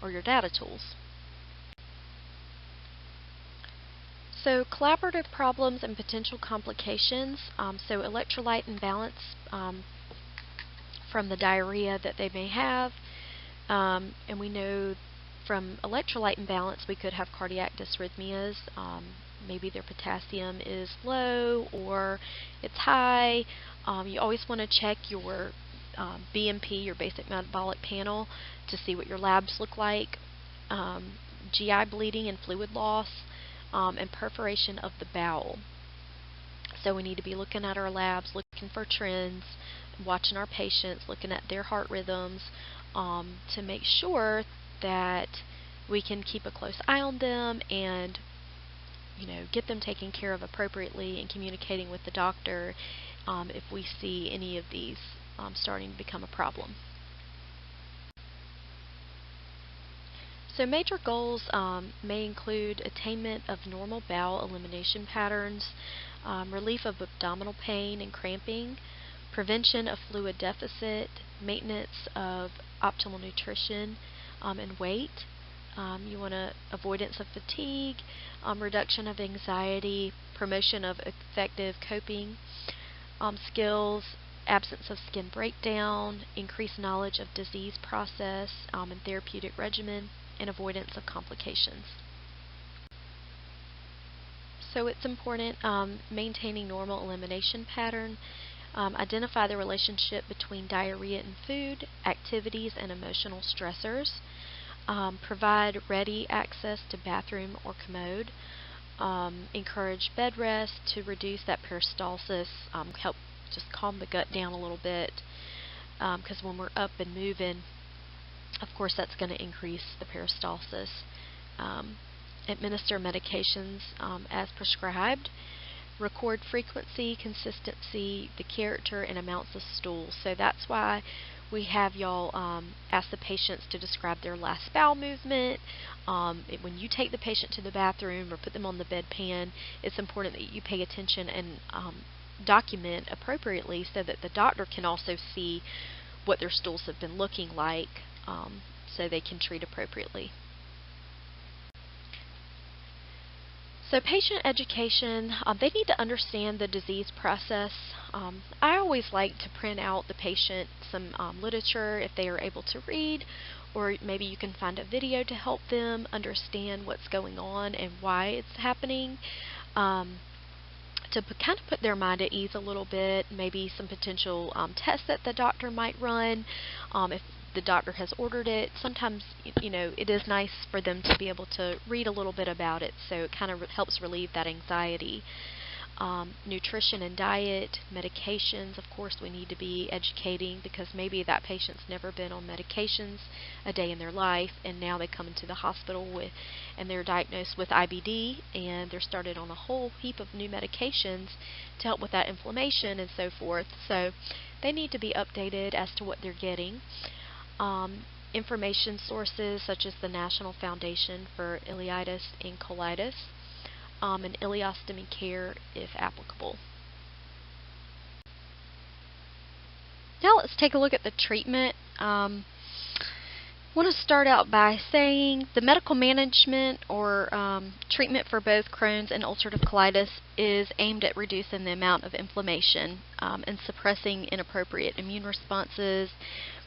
[SPEAKER 1] or your data tools. So collaborative problems and potential complications. So electrolyte imbalance from the diarrhea that they may have, and we know from electrolyte imbalance we could have cardiac dysrhythmias. Maybe their potassium is low or it's high. You always want to check your BMP, your basic metabolic panel, to see what your labs look like. GI bleeding and fluid loss, and perforation of the bowel. So we need to be looking at our labs, looking for trends, watching our patients, looking at their heart rhythms, to make sure that we can keep a close eye on them and get them taken care of appropriately, and communicating with the doctor if we see any of these starting to become a problem. So major goals may include attainment of normal bowel elimination patterns, relief of abdominal pain and cramping, prevention of fluid deficit, maintenance of optimal nutrition and weight. You want avoidance of fatigue, reduction of anxiety, promotion of effective coping skills, absence of skin breakdown, increased knowledge of disease process and therapeutic regimen, and avoidance of complications. So it's important maintaining normal elimination pattern, identify the relationship between diarrhea and food, activities, and emotional stressors, provide ready access to bathroom or commode, encourage bed rest to reduce that peristalsis, help just calm the gut down a little bit, because when we're up and moving, of course that's going to increase the peristalsis. Administer medications as prescribed. Record frequency, consistency, the character, and amounts of stool. So that's why we have y'all ask the patients to describe their last bowel movement. When you take the patient to the bathroom or put them on the bedpan, it's important that you pay attention and document appropriately so that the doctor can also see what their stools have been looking like, so they can treat appropriately. So patient education, they need to understand the disease process. I always like to print out the patient some literature if they are able to read, or maybe you can find a video to help them understand what's going on and why it's happening, to kind of put their mind at ease a little bit, maybe some potential tests that the doctor might run, if the doctor has ordered it. Sometimes, it is nice for them to be able to read a little bit about it, so it kind of helps relieve that anxiety. Nutrition and diet, medications, of course we need to be educating, because maybe that patient's never been on medications a day in their life, and now they come into the hospital and they're diagnosed with IBD, and they're started on a whole heap of new medications to help with that inflammation and so forth. So they need to be updated as to what they're getting. Information sources such as the National Foundation for Ileitis and Colitis, and ileostomy care if applicable. Now let's take a look at the treatment. I want to start out by saying the medical management or treatment for both Crohn's and ulcerative colitis is aimed at reducing the amount of inflammation and suppressing inappropriate immune responses,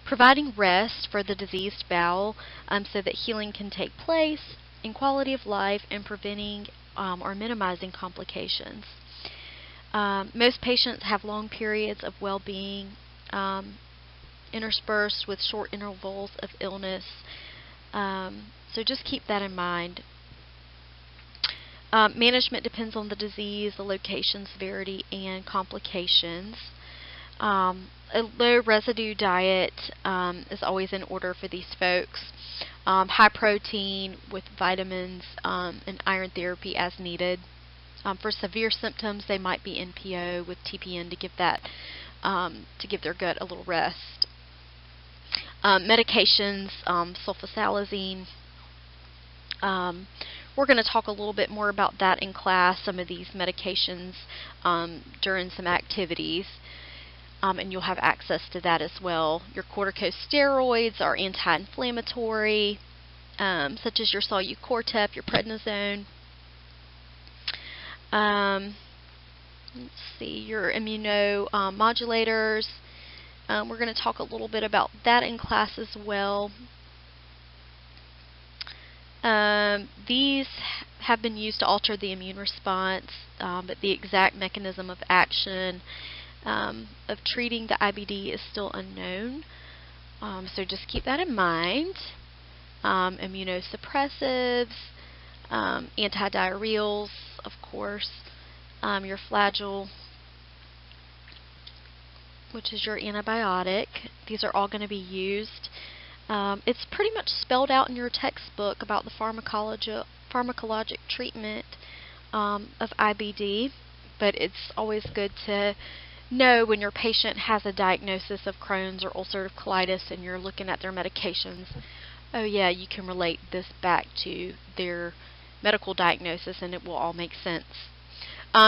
[SPEAKER 1] providing rest for the diseased bowel so that healing can take place, in quality of life, and preventing or minimizing complications. Most patients have long periods of well-being interspersed with short intervals of illness, so just keep that in mind. Management depends on the disease, the location, severity, and complications. A low residue diet is always in order for these folks. High protein with vitamins and iron therapy as needed. For severe symptoms, they might be NPO with TPN to give their gut a little rest. Medications, sulfasalazine. We're going to talk a little bit more about that in class, some of these medications during some activities, and you'll have access to that as well. Your corticosteroids are anti-inflammatory, such as your Solu-Cortef, your prednisone. Let's see, your immunomodulators. We're going to talk a little bit about that in class as well. These have been used to alter the immune response, but the exact mechanism of action of treating the IBD is still unknown. So just keep that in mind. Immunosuppressives, antidiarrheals, of course, your Flagyl, which is your antibiotic. These are all going to be used. It's pretty much spelled out in your textbook about the pharmacologic treatment of IBD, but it's always good to know when your patient has a diagnosis of Crohn's or ulcerative colitis and you're looking at their medications. Oh yeah, you can relate this back to their medical diagnosis and it will all make sense.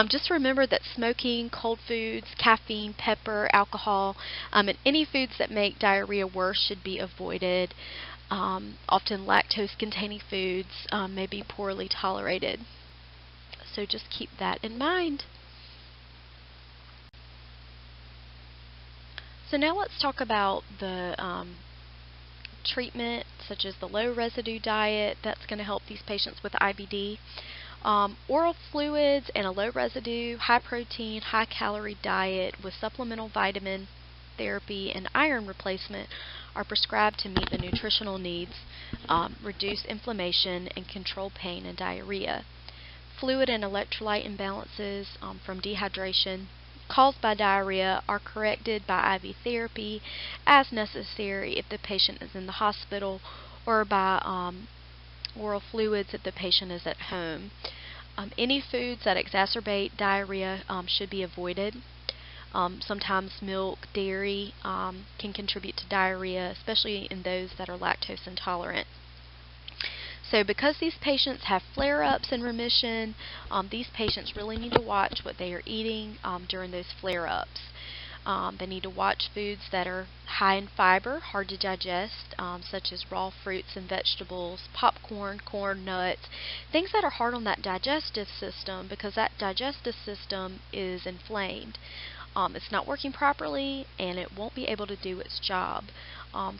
[SPEAKER 1] Just remember that smoking, cold foods, caffeine, pepper, alcohol, and any foods that make diarrhea worse should be avoided. Often lactose-containing foods may be poorly tolerated. So just keep that in mind. So now let's talk about the treatment, such as the low residue diet that's going to help these patients with IBD. Oral fluids and a low residue, high protein, high calorie diet with supplemental vitamin therapy and iron replacement are prescribed to meet the nutritional needs, reduce inflammation, and control pain and diarrhea. Fluid and electrolyte imbalances from dehydration caused by diarrhea are corrected by IV therapy as necessary if the patient is in the hospital, or by oral fluids if the patient is at home. Any foods that exacerbate diarrhea should be avoided. Sometimes milk, dairy can contribute to diarrhea, especially in those that are lactose intolerant. So because these patients have flare-ups in remission, these patients really need to watch what they are eating during those flare-ups. They need to watch foods that are high in fiber, hard to digest, such as raw fruits and vegetables, popcorn, corn, nuts, things that are hard on that digestive system, because that digestive system is inflamed. It's not working properly and it won't be able to do its job.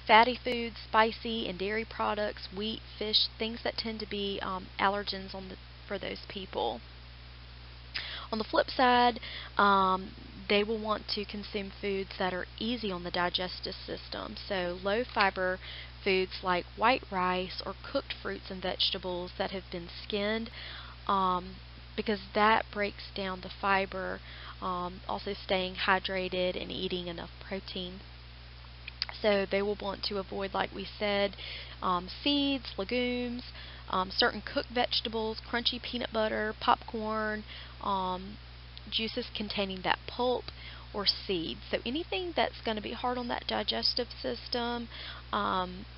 [SPEAKER 1] Fatty foods, spicy and dairy products, wheat, fish, things that tend to be allergens for those people. On the flip side, they will want to consume foods that are easy on the digestive system. So low fiber foods like white rice or cooked fruits and vegetables that have been skinned, because that breaks down the fiber. Also staying hydrated and eating enough protein. So they will want to avoid, like we said, seeds, legumes, certain cooked vegetables, crunchy peanut butter, popcorn, juices containing that pulp, or seeds. So anything that's going to be hard on that digestive system,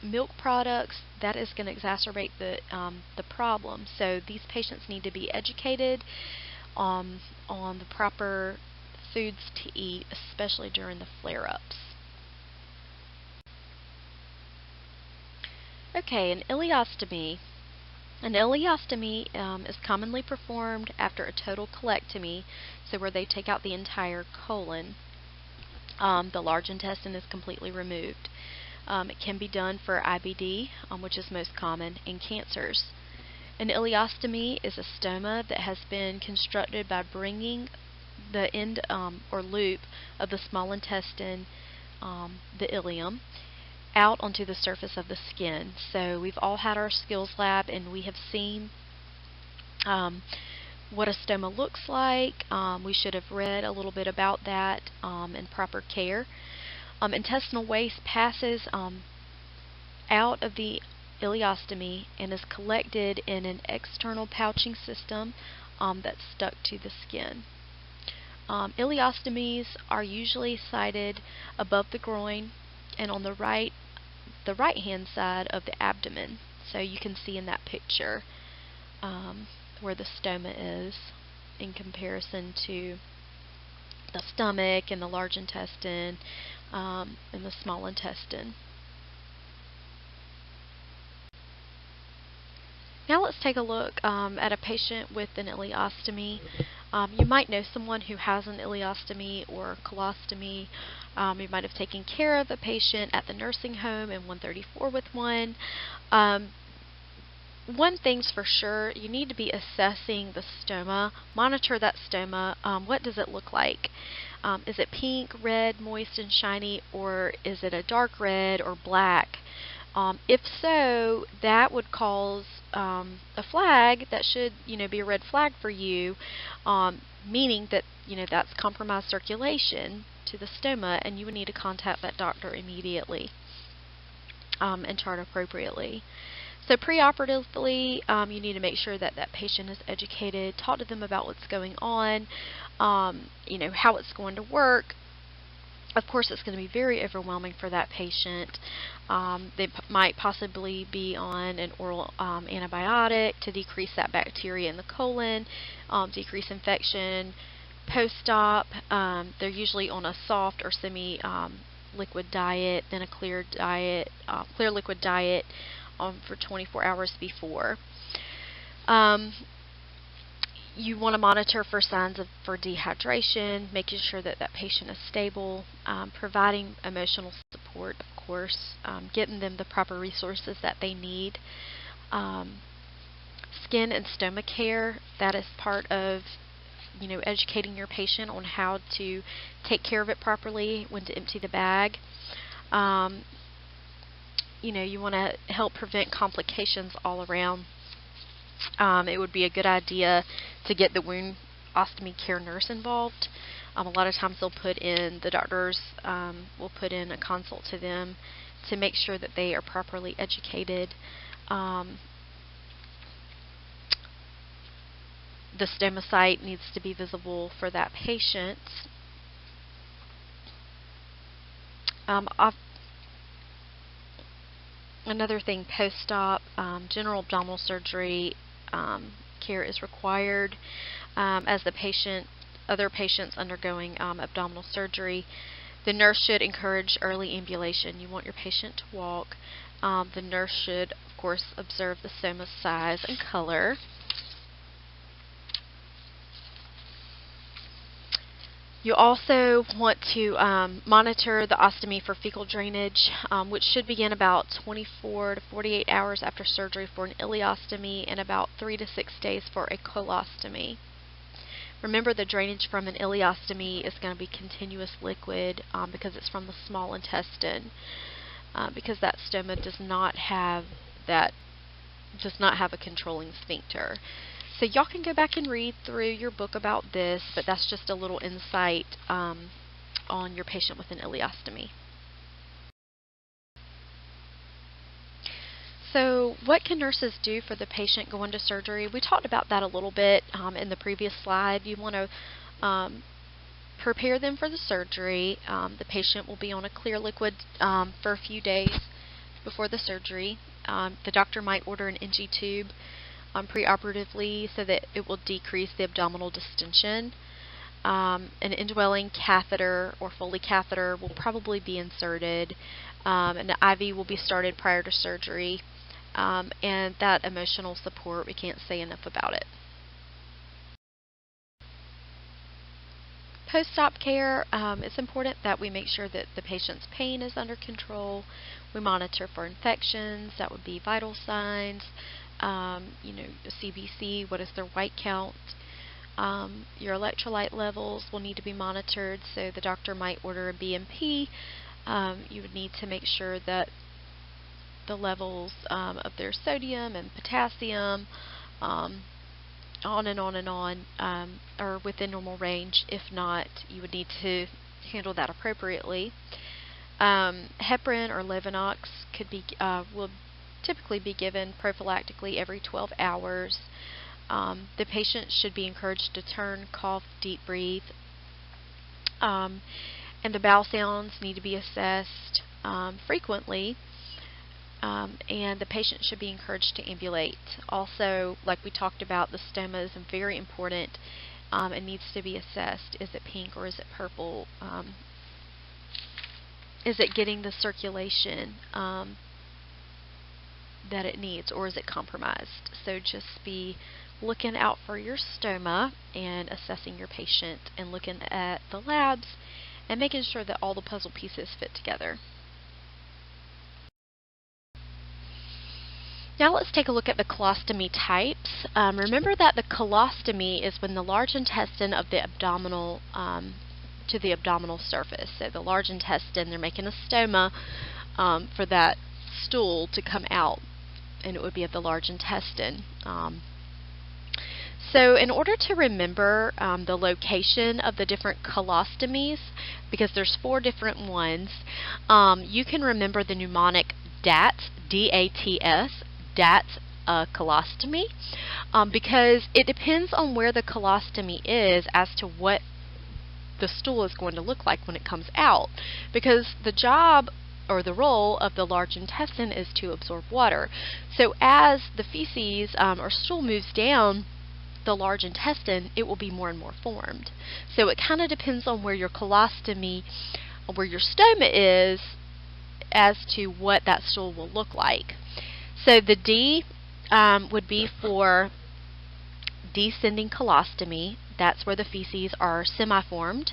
[SPEAKER 1] milk products, that is going to exacerbate the problem. So these patients need to be educated on the proper foods to eat, especially during the flare-ups. Okay, an ileostomy. An ileostomy is commonly performed after a total colectomy, so where they take out the entire colon. The large intestine is completely removed. It can be done for IBD, which is most common, and cancers. An ileostomy is a stoma that has been constructed by bringing the end or loop of the small intestine, the ileum, out onto the surface of the skin. So we've all had our skills lab and we have seen what a stoma looks like. We should have read a little bit about that in proper care. Intestinal waste passes out of the ileostomy and is collected in an external pouching system that's stuck to the skin. Ileostomies are usually sited above the groin and on the right-hand side of the abdomen. So you can see in that picture where the stoma is in comparison to the stomach and the large intestine and the small intestine. Now let's take a look at a patient with an ileostomy. You might know someone who has an ileostomy or colostomy. You might have taken care of a patient at the nursing home in 134 with one. One thing's for sure, you need to be assessing the stoma. Monitor that stoma. What does it look like? Is it pink, red, moist, and shiny, or is it a dark red or black? If so, that would cause a flag that should, be a red flag for you, meaning that, that's compromised circulation to the stoma, and you would need to contact that doctor immediately and chart appropriately. So preoperatively, you need to make sure that that patient is educated, talk to them about what's going on, how it's going to work. Of course, it's going to be very overwhelming for that patient. They might possibly be on an oral antibiotic to decrease that bacteria in the colon, decrease infection. Post-op, they're usually on a soft or semi-liquid diet, then a clear liquid diet for 24 hours before. You want to monitor for signs for dehydration, making sure that that patient is stable, providing emotional support, of course, getting them the proper resources that they need. Skin and stoma care, that is part of educating your patient on how to take care of it properly, when to empty the bag. You want to help prevent complications all around. It would be a good idea to get the wound ostomy care nurse involved. A lot of times the doctors will put in a consult to them to make sure that they are properly educated. The stoma site needs to be visible for that patient. Another thing, post-op, general abdominal surgery care is required as other patients undergoing abdominal surgery. The nurse should encourage early ambulation. You want your patient to walk. The nurse should, of course, observe the stoma size and color. You also want to monitor the ostomy for fecal drainage, which should begin about 24 to 48 hours after surgery for an ileostomy and about 3 to 6 days for a colostomy. Remember, the drainage from an ileostomy is going to be continuous liquid because it's from the small intestine, because that stoma does not have a controlling sphincter. So y'all can go back and read through your book about this, but that's just a little insight on your patient with an ileostomy. So what can nurses do for the patient going to surgery? We talked about that a little bit in the previous slide. You want to prepare them for the surgery. The patient will be on a clear liquid for a few days before the surgery. The doctor might order an NG tube preoperatively so that it will decrease the abdominal distension. An indwelling catheter or Foley catheter will probably be inserted, and the IV will be started prior to surgery. and that emotional support, we can't say enough about it. Post-op care, it's important that we make sure that the patient's pain is under control. We monitor for infections, that would be vital signs, CBC, what is their white count. Your electrolyte levels will need to be monitored, so the doctor might order a BMP. You would need to make sure that the levels of their sodium and potassium, on and on and on, are within normal range. If not, you would need to handle that appropriately. Heparin or Levinox will typically be given prophylactically every 12 hours. The patient should be encouraged to turn, cough, deep breathe, and the bowel sounds need to be assessed frequently. And the patient should be encouraged to ambulate. Also, like we talked about, the stoma is very important. It needs to be assessed. Is it pink or is it purple? Is it getting the circulation that it needs, or is it compromised? So just be looking out for your stoma and assessing your patient and looking at the labs and making sure that all the puzzle pieces fit together. Now let's take a look at the colostomy types. Remember that the colostomy is when the large intestine of the abdominal to the abdominal surface. So the large intestine, they're making a stoma for that stool to come out, and it would be at the large intestine. So in order to remember the location of the different colostomies, because there's 4 different ones, you can remember the mnemonic DATS, D-A-T-S, DATS colostomy, because it depends on where the colostomy is as to what the stool is going to look like when it comes out, because the job or the role of the large intestine is to absorb water. So as the feces or stool moves down the large intestine, it will be more and more formed. So it kind of depends on where your colostomy, where your stoma is, as to what that stool will look like. So the D would be for descending colostomy. That's where the feces are semi-formed.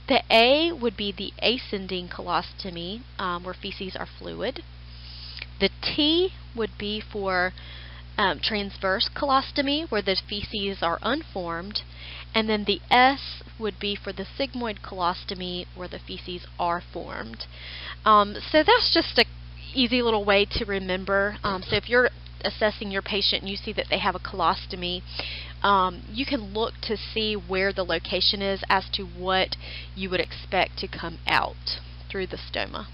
[SPEAKER 1] The A would be the ascending colostomy, where feces are fluid. The T would be for transverse colostomy, where the feces are unformed. And then the S would be for the sigmoid colostomy, where the feces are formed. So that's just a easy little way to remember. So if you're assessing your patient and you see that they have a colostomy, you can look to see where the location is as to what you would expect to come out through the stoma.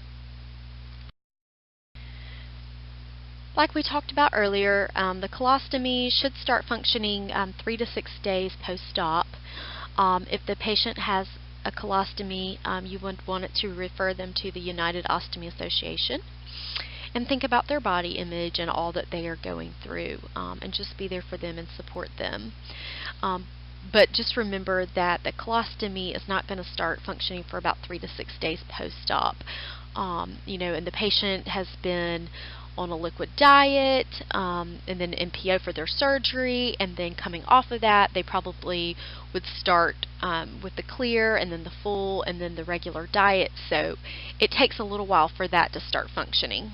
[SPEAKER 1] Like we talked about earlier, the colostomy should start functioning 3 to 6 days post-op. If the patient has a colostomy, you would want it to refer them to the United Ostomy Association and think about their body image and all that they are going through, and just be there for them and support them. But just remember that the colostomy is not going to start functioning for about 3 to 6 days post-op. And the patient has been on a liquid diet, and then NPO for their surgery, and then coming off of that, they probably would start with the clear, and then the full, and then the regular diet. So it takes a little while for that to start functioning.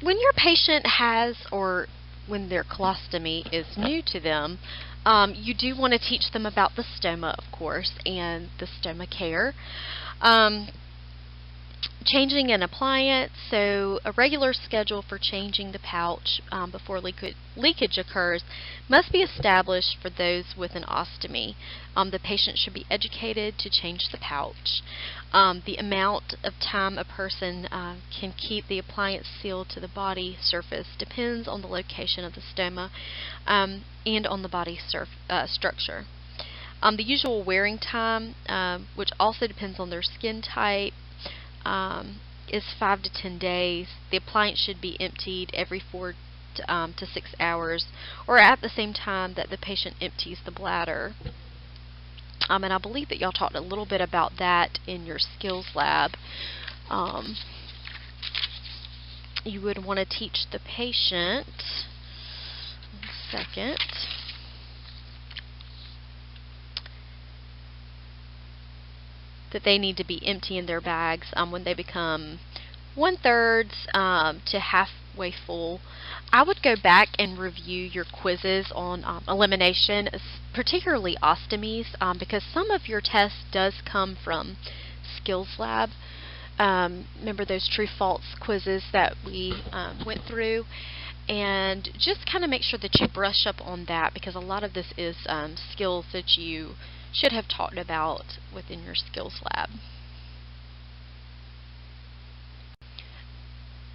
[SPEAKER 1] When your patient has, or when their colostomy is new to them, you do want to teach them about the stoma, of course, and the stoma care. Changing an appliance, so a regular schedule for changing the pouch before leakage occurs must be established for those with an ostomy. The patient should be educated to change the pouch. The amount of time a person can keep the appliance sealed to the body surface depends on the location of the stoma and on the body structure. The usual wearing time, which also depends on their skin type, is 5 to 10 days. The appliance should be emptied every 4 to 6 hours, or at the same time that the patient empties the bladder. And I believe that y'all talked a little bit about that in your skills lab. Um, you would want to teach the patient, that they need to be emptying their bags when they become 1/3 to halfway full. I would go back and review your quizzes on elimination, particularly ostomies, because some of your tests does come from Skills Lab. Remember those true-false quizzes that we went through? And just kind of make sure that you brush up on that, because a lot of this is skills that you should have talked about within your Skills Lab.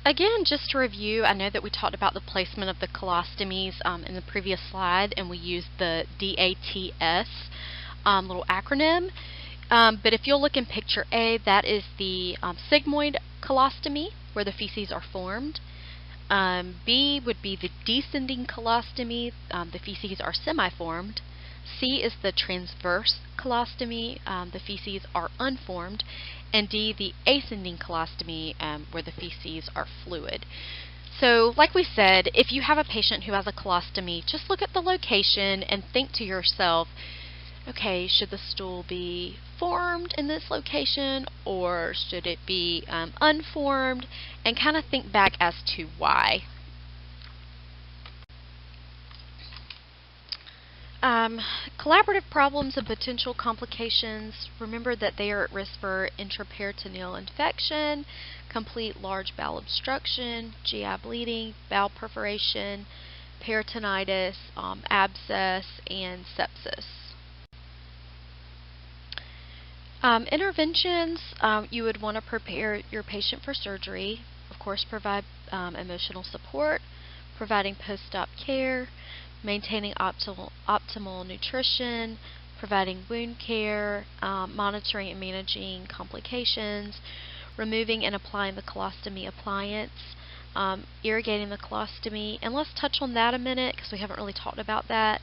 [SPEAKER 1] Again, just to review, I know that we talked about the placement of the colostomies in the previous slide, and we used the DATS little acronym. But if you'll look in picture A, that is the sigmoid colostomy, where the feces are formed. B would be the descending colostomy, the feces are semi-formed. C is the transverse colostomy, the feces are unformed. And D, the ascending colostomy, where the feces are fluid. So, like we said, if you have a patient who has a colostomy, just look at the location and think to yourself, okay, should the stool be formed in this location, or should it be unformed? And kind of think back as to why. Collaborative problems and potential complications. Remember that they are at risk for intraperitoneal infection, complete large bowel obstruction, GI bleeding, bowel perforation, peritonitis, abscess, and sepsis. Interventions, you would want to prepare your patient for surgery. Of course, provide emotional support, providing post-op care, maintaining optimal nutrition, providing wound care, monitoring and managing complications, removing and applying the colostomy appliance, irrigating the colostomy, and let's touch on that a minute because we haven't really talked about that.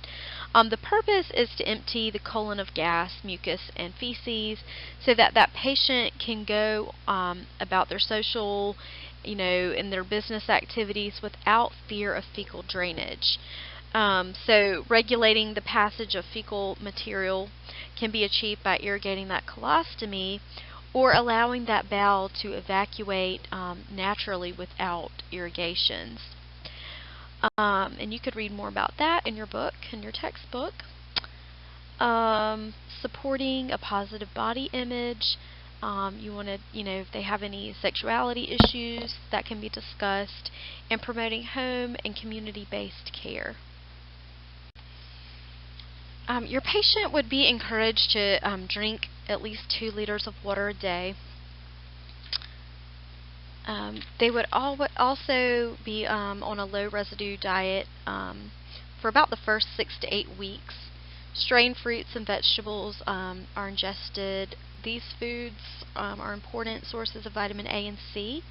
[SPEAKER 1] The purpose is to empty the colon of gas, mucus, and feces so that that patient can go about their social, in their business activities without fear of fecal drainage. So regulating the passage of fecal material can be achieved by irrigating that colostomy or allowing that bowel to evacuate naturally without irrigations. And you could read more about that in your book, in your textbook. Supporting a positive body image. You want to, if they have any sexuality issues, that can be discussed. And promoting home and community-based care. Your patient would be encouraged to drink at least 2 liters of water a day. They would also be on a low residue diet for about the first 6 to 8 weeks. Strained fruits and vegetables are ingested. These foods are important sources of vitamin A and C.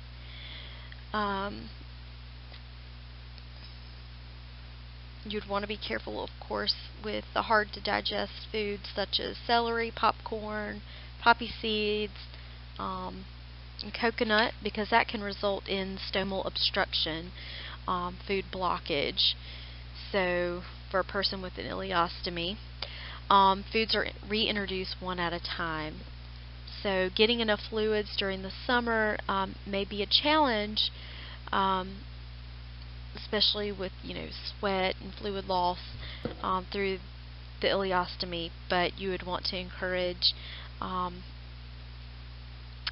[SPEAKER 1] You'd want to be careful, of course, with the hard-to-digest foods such as celery, popcorn, poppy seeds, and coconut, because that can result in stomal obstruction, food blockage. So, for a person with an ileostomy, foods are reintroduced one at a time. So, getting enough fluids during the summer may be a challenge, especially with sweat and fluid loss through the ileostomy, but you would want to encourage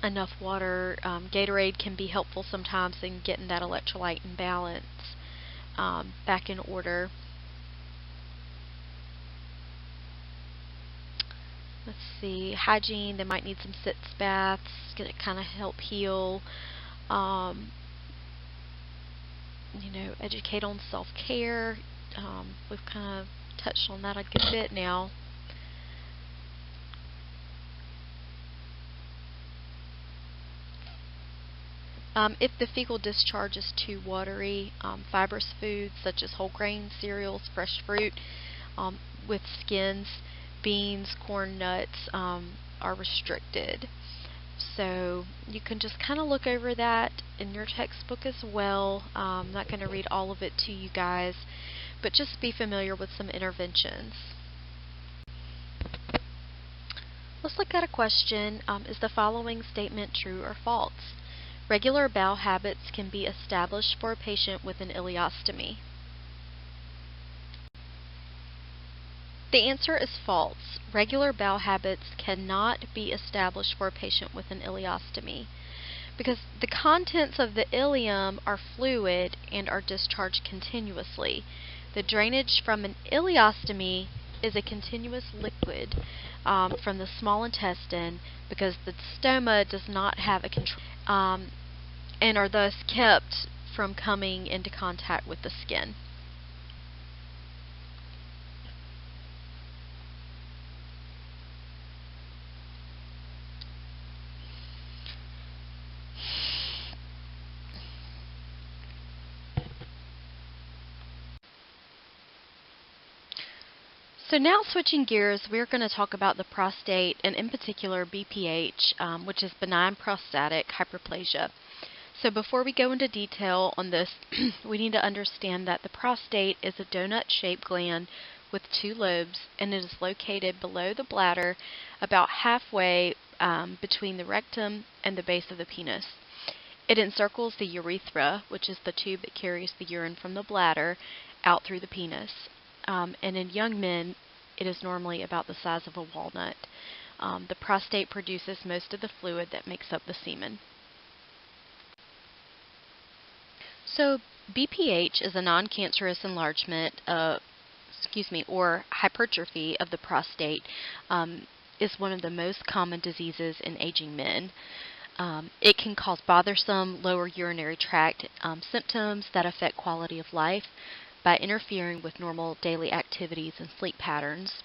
[SPEAKER 1] enough water. Gatorade can be helpful sometimes in getting that electrolyte and balance back in order. Let's see, hygiene, they might need some sitz baths to kind of help heal. Educate on self-care. We've kind of touched on that a good bit now. If the fecal discharge is too watery, fibrous foods such as whole grain cereals, fresh fruit with skins, beans, corn, nuts are restricted. So you can just kind of look over that in your textbook as well. I'm not going to read all of it to you guys, but just be familiar with some interventions. Let's look at a question. Is the following statement true or false? Regular bowel habits can be established for a patient with an ileostomy. The answer is false. Regular bowel habits cannot be established for a patient with an ileostomy because the contents of the ileum are fluid and are discharged continuously. The drainage from an ileostomy is a continuous liquid from the small intestine because the stoma does not have a control and are thus kept from coming into contact with the skin. So now switching gears, we're going to talk about the prostate and in particular BPH, which is benign prostatic hyperplasia. So before we go into detail on this, we need to understand that the prostate is a donut-shaped gland with two lobes, and it is located below the bladder about halfway between the rectum and the base of the penis. It encircles the urethra, which is the tube that carries the urine from the bladder out through the penis. And in young men, it is normally about the size of a walnut. The prostate produces most of the fluid that makes up the semen. So BPH is a non-cancerous enlargement, or hypertrophy of the prostate. Is one of the most common diseases in aging men. It can cause bothersome lower urinary tract symptoms that affect quality of life by interfering with normal daily activities and sleep patterns.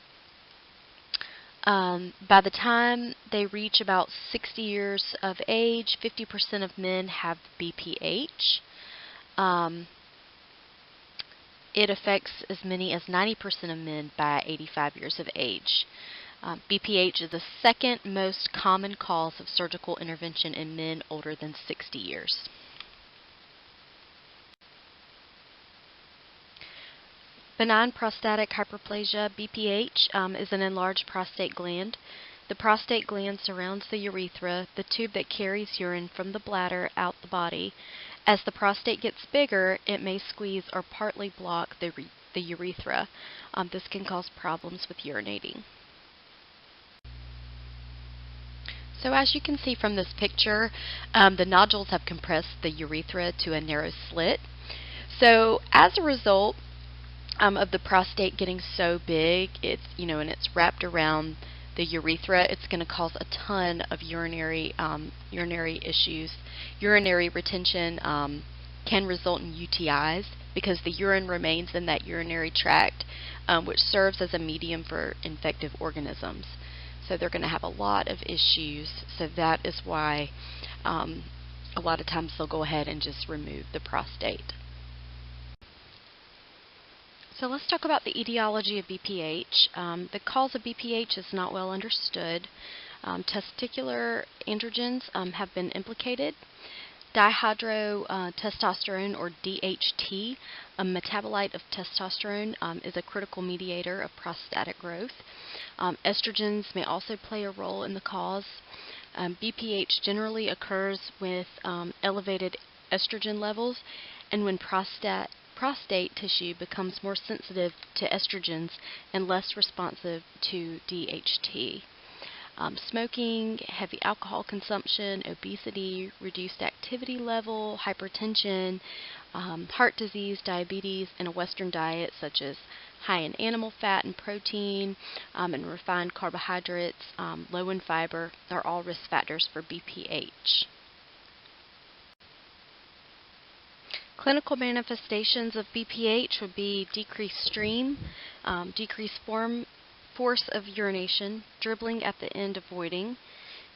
[SPEAKER 1] By the time they reach about 60 years of age, 50% of men have BPH. It affects as many as 90% of men by 85 years of age. BPH is the second most common cause of surgical intervention in men older than 60 years. Benign prostatic hyperplasia, BPH, is an enlarged prostate gland. The prostate gland surrounds the urethra, the tube that carries urine from the bladder out the body. As the prostate gets bigger, it may squeeze or partly block the urethra. This can cause problems with urinating. So as you can see from this picture, the nodules have compressed the urethra to a narrow slit. So as a result of the prostate getting so big, and it's wrapped around the urethra, it's going to cause a ton of urinary issues. Urinary retention can result in UTIs because the urine remains in that urinary tract, which serves as a medium for infective organisms. So they're going to have a lot of issues. So that is why a lot of times they'll go ahead and just remove the prostate. So let's talk about the etiology of BPH. The cause of BPH is not well understood. Testicular androgens have been implicated. Dihydrotestosterone, or DHT, a metabolite of testosterone, is a critical mediator of prostatic growth. Estrogens may also play a role in the cause. BPH generally occurs with elevated estrogen levels, and when prostate tissue becomes more sensitive to estrogens and less responsive to DHT. Smoking, heavy alcohol consumption, obesity, reduced activity level, hypertension, heart disease, diabetes, and a Western diet such as high in animal fat and protein and refined carbohydrates, low in fiber, are all risk factors for BPH. Clinical manifestations of BPH would be decreased stream, decreased force of urination, dribbling at the end avoiding,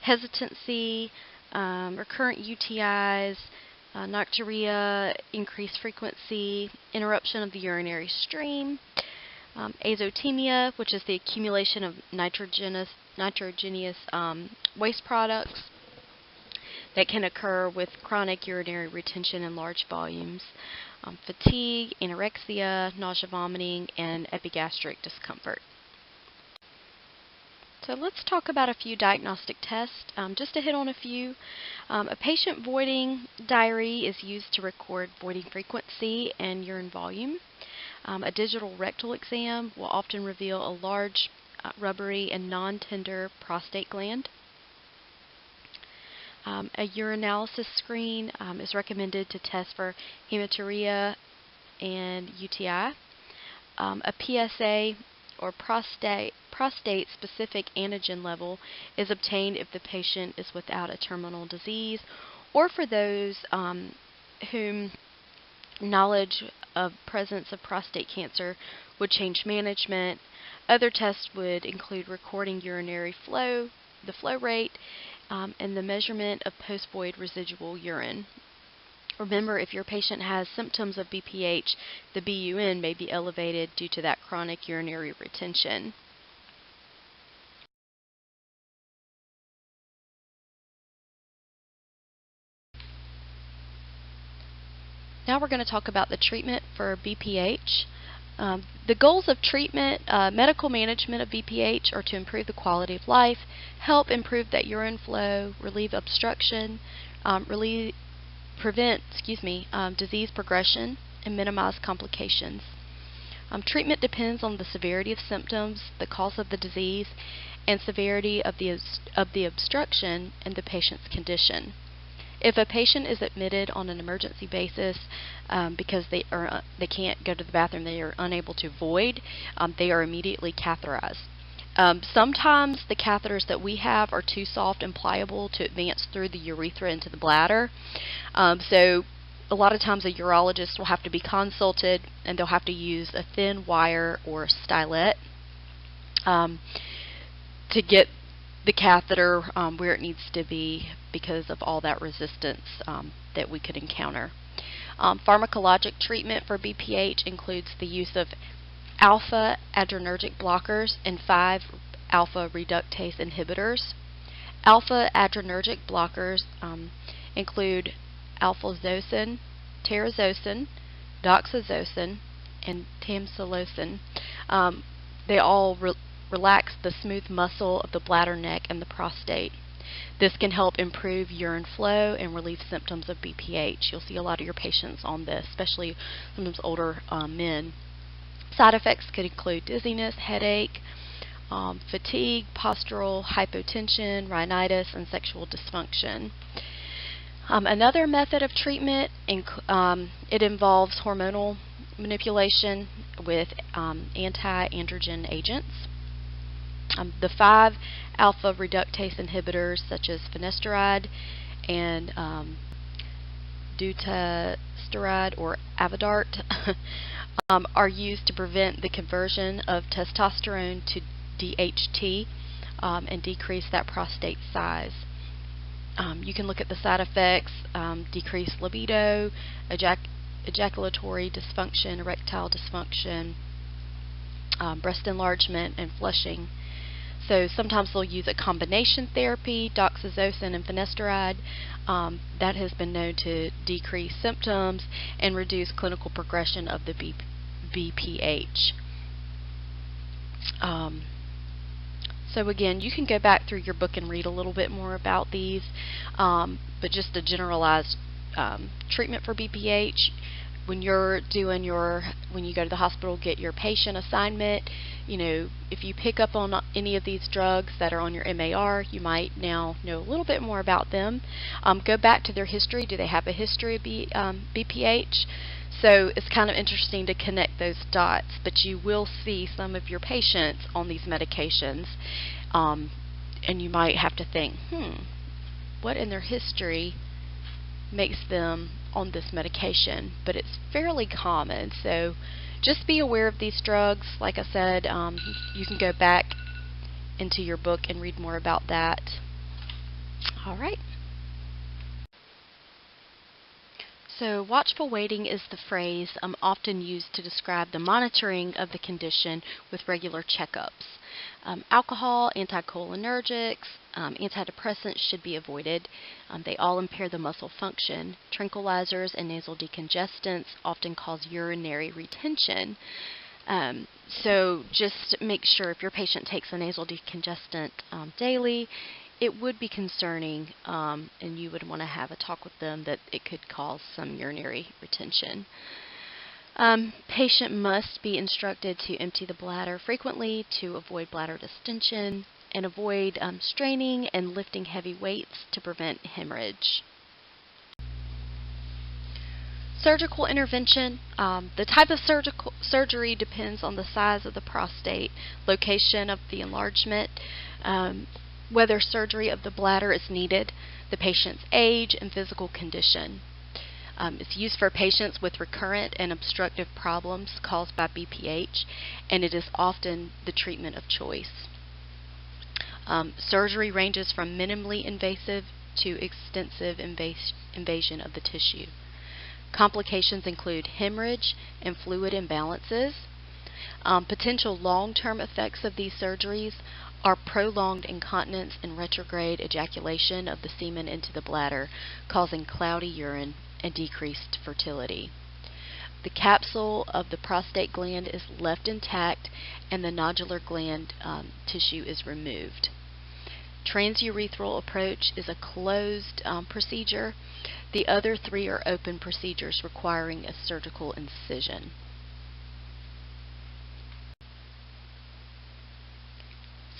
[SPEAKER 1] hesitancy, recurrent UTIs, nocturia, increased frequency, interruption of the urinary stream, azotemia, which is the accumulation of nitrogenous waste products, that can occur with chronic urinary retention in large volumes, fatigue, anorexia, nausea, vomiting, and epigastric discomfort. So let's talk about a few diagnostic tests, just to hit on a few. A patient voiding diary is used to record voiding frequency and urine volume. A digital rectal exam will often reveal a large, rubbery, and non-tender prostate gland. A urinalysis screen is recommended to test for hematuria and UTI. A PSA or prostate-specific antigen level is obtained if the patient is without a terminal disease, or for those whom knowledge of presence of prostate cancer would change management. Other tests would include recording urinary flow, the flow rate, and the measurement of post-void residual urine. Remember, if your patient has symptoms of BPH, the BUN may be elevated due to that chronic urinary retention. Now we're going to talk about the treatment for BPH. The goals of treatment, medical management of BPH, are to improve the quality of life, help improve that urine flow, relieve obstruction, prevent disease progression, and minimize complications. Treatment depends on the severity of symptoms, the cause of the disease, and severity of the obstruction and the patient's condition. If a patient is admitted on an emergency basis because they can't go to the bathroom, they are unable to void, they are immediately catheterized. Sometimes the catheters that we have are too soft and pliable to advance through the urethra into the bladder. So a lot of times a urologist will have to be consulted, and they'll have to use a thin wire or stylet to get the catheter where it needs to be because of all that resistance that we could encounter. Pharmacologic treatment for BPH includes the use of alpha adrenergic blockers and 5-alpha reductase inhibitors. Alpha adrenergic blockers include alphazocin, terazosin, doxazocin, and tamsulosin. They all relax the smooth muscle of the bladder neck and the prostate. This can help improve urine flow and relieve symptoms of BPH. You'll see a lot of your patients on this, especially sometimes older men. Side effects could include dizziness, headache, fatigue, postural hypotension, rhinitis, and sexual dysfunction. Another method of treatment, it involves hormonal manipulation with anti-androgen agents. The 5-alpha reductase inhibitors, such as finasteride and dutasteride or Avodart, are used to prevent the conversion of testosterone to DHT and decrease that prostate size. You can look at the side effects: decreased libido, ejaculatory dysfunction, erectile dysfunction, breast enlargement, and flushing. So sometimes they'll use a combination therapy, doxazocin and finasteride, that has been known to decrease symptoms and reduce clinical progression of the BPH. So again, you can go back through your book and read a little bit more about these, but just a generalized treatment for BPH. When you go to the hospital, get your patient assignment. If you pick up on any of these drugs that are on your MAR, you might now know a little bit more about them. Go back to their history. Do they have a history of BPH? So it's kind of interesting to connect those dots, but you will see some of your patients on these medications, and you might have to think, what in their history makes them on this medication? But it's fairly common, so just be aware of these drugs. Like I said, you can go back into your book and read more about that. All right. So watchful waiting is the phrase often used to describe the monitoring of the condition with regular checkups. Alcohol, anticholinergics, antidepressants should be avoided. They all impair the muscle function. Tranquilizers and nasal decongestants often cause urinary retention. So just make sure if your patient takes a nasal decongestant daily, it would be concerning, and you would want to have a talk with them that it could cause some urinary retention. Patient must be instructed to empty the bladder frequently to avoid bladder distension and avoid straining and lifting heavy weights to prevent hemorrhage. Surgical intervention. The type of surgery depends on the size of the prostate, location of the enlargement, whether surgery of the bladder is needed, the patient's age, and physical condition. It's used for patients with recurrent and obstructive problems caused by BPH, and it is often the treatment of choice. Surgery ranges from minimally invasive to extensive invasion of the tissue. Complications include hemorrhage and fluid imbalances. Potential long-term effects of these surgeries are prolonged incontinence and retrograde ejaculation of the semen into the bladder, causing cloudy urine and decreased fertility. The capsule of the prostate gland is left intact and the nodular gland tissue is removed. Transurethral approach is a closed procedure. The other three are open procedures requiring a surgical incision.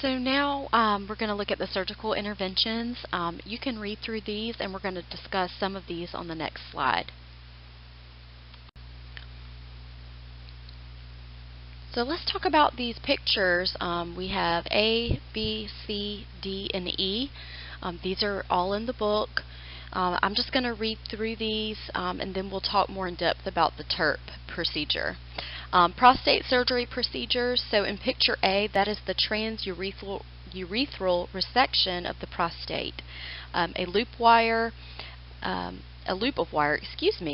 [SPEAKER 1] So now we're going to look at the surgical interventions. You can read through these, and we're going to discuss some of these on the next slide. So let's talk about these pictures. We have A, B, C, D, and E. These are all in the book. I'm just going to read through these, and then we'll talk more in depth about the TURP procedure. Prostate surgery procedures. So in picture A, that is the transurethral resection of the prostate. A loop of wire,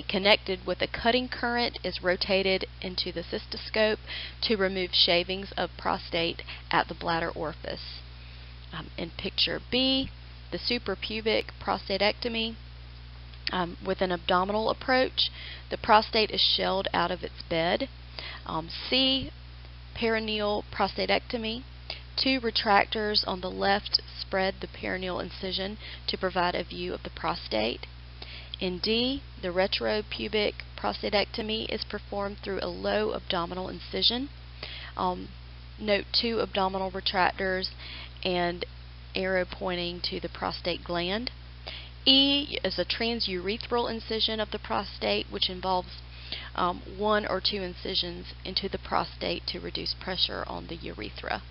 [SPEAKER 1] connected with a cutting current is rotated into the cystoscope to remove shavings of prostate at the bladder orifice. In picture B, the suprapubic prostatectomy. With an abdominal approach, the prostate is shelled out of its bed. C, perineal prostatectomy. 2 retractors on the left spread the perineal incision to provide a view of the prostate. In D, the retropubic prostatectomy is performed through a low abdominal incision. Note 2 abdominal retractors and arrow pointing to the prostate gland. E is a transurethral incision of the prostate, which involves 1 or 2 incisions into the prostate to reduce pressure on the urethra.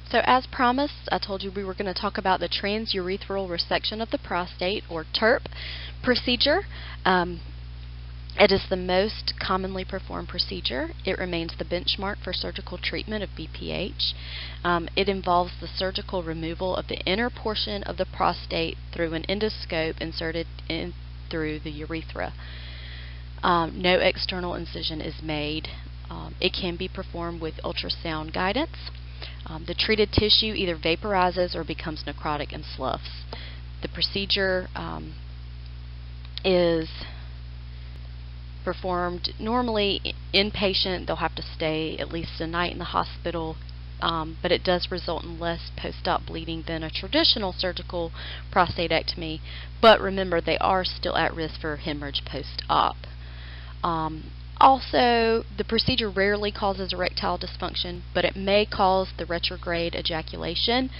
[SPEAKER 1] So as promised, I told you we were going to talk about the transurethral resection of the prostate, or TURP procedure. It is the most commonly performed procedure. It remains the benchmark for surgical treatment of BPH. It involves the surgical removal of the inner portion of the prostate through an endoscope inserted in through the urethra. No external incision is made. It can be performed with ultrasound guidance. The treated tissue either vaporizes or becomes necrotic and sloughs. The procedure is performed normally inpatient. They'll have to stay at least a night in the hospital, but it does result in less post-op bleeding than a traditional surgical prostatectomy. But remember, they are still at risk for hemorrhage post-op. Also, the procedure rarely causes erectile dysfunction, but it may cause the retrograde ejaculation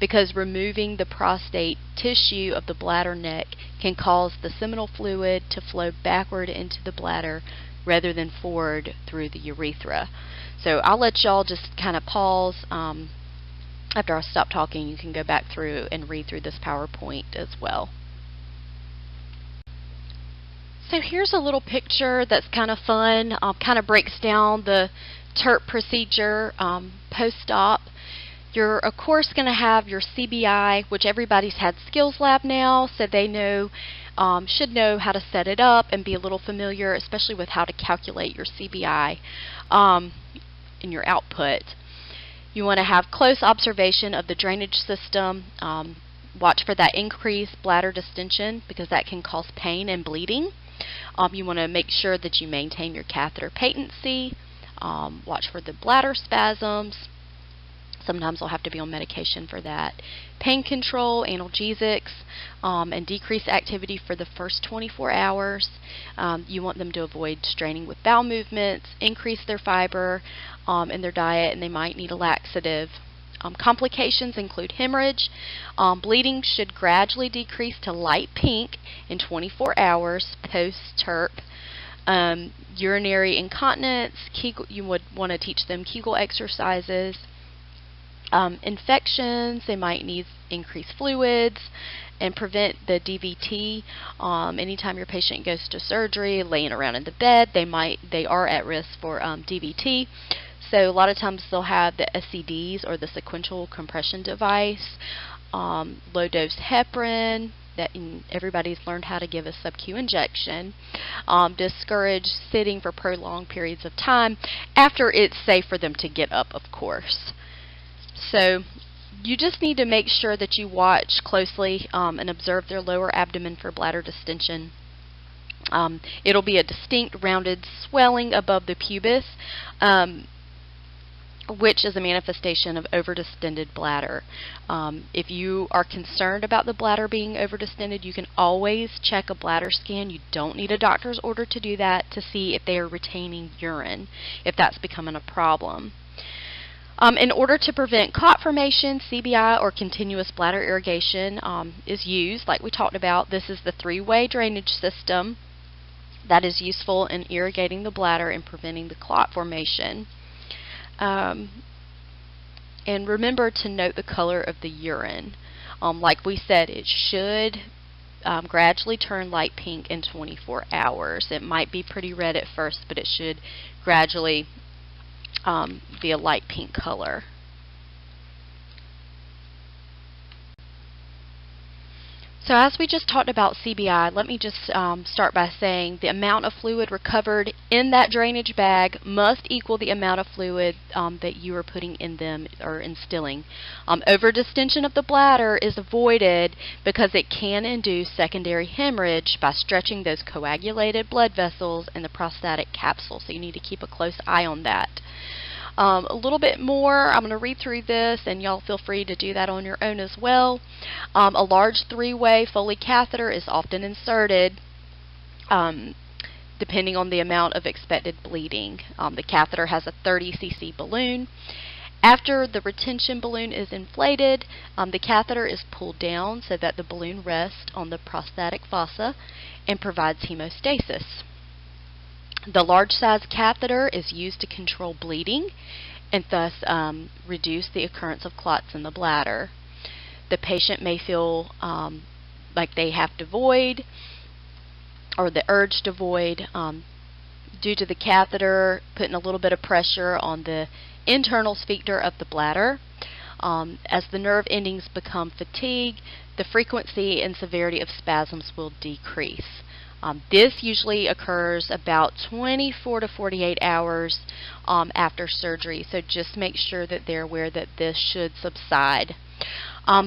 [SPEAKER 1] because removing the prostate tissue of the bladder neck can cause the seminal fluid to flow backward into the bladder rather than forward through the urethra. So I'll let y'all just kind of pause. After I stop talking, you can go back through and read through this PowerPoint as well. So here's a little picture that's kind of fun, kind of breaks down the TURP procedure post-op. You're, of course, going to have your CBI, which everybody's had Skills Lab now, so they know should know how to set it up and be a little familiar, especially with how to calculate your CBI in your output. You want to have close observation of the drainage system. Watch for that increased bladder distension because that can cause pain and bleeding. You want to make sure that you maintain your catheter patency. Watch for the bladder spasms. Sometimes they'll have to be on medication for that. Pain control, analgesics, and decrease activity for the first 24 hours. You want them to avoid straining with bowel movements, increase their fiber in their diet, and they might need a laxative. Complications include hemorrhage. Bleeding should gradually decrease to light pink in 24 hours post-TURP. Urinary incontinence, you would want to teach them Kegel exercises. Infections, they might need increased fluids and prevent the DVT. Anytime your patient goes to surgery, laying around in the bed, they are at risk for DVT. So a lot of times they'll have the SCDs or the sequential compression device, low dose heparin. That everybody's learned how to give a sub-Q injection. Discourage sitting for prolonged periods of time after it's safe for them to get up, of course. So you just need to make sure that you watch closely and observe their lower abdomen for bladder distension. It'll be a distinct rounded swelling above the pubis, which is a manifestation of overdistended bladder. If you are concerned about the bladder being overdistended, you can always check a bladder scan. You don't need a doctor's order to do that to see if they are retaining urine, if that's becoming a problem. In order to prevent clot formation, CBI or continuous bladder irrigation is used, like we talked about. This is the three-way drainage system that is useful in irrigating the bladder and preventing the clot formation. And remember to note the color of the urine. Like we said, it should gradually turn light pink in 24 hours. It might be pretty red at first, but it should gradually be a light pink color. So as we just talked about CBI, let me just start by saying the amount of fluid recovered in that drainage bag must equal the amount of fluid that you are putting in them or instilling. Overdistension of the bladder is avoided because it can induce secondary hemorrhage by stretching those coagulated blood vessels in the prostatic capsule. So you need to keep a close eye on that. A little bit more, I'm going to read through this and y'all feel free to do that on your own as well. A large three-way Foley catheter is often inserted depending on the amount of expected bleeding. The catheter has a 30 cc balloon. After the retention balloon is inflated, the catheter is pulled down so that the balloon rests on the prostatic fossa and provides hemostasis. The large size catheter is used to control bleeding and thus reduce the occurrence of clots in the bladder. The patient may feel like they have to void or the urge to void due to the catheter putting a little bit of pressure on the internal sphincter of the bladder. As the nerve endings become fatigued, the frequency and severity of spasms will decrease. This usually occurs about 24 to 48 hours after surgery, so just make sure that they're aware that this should subside.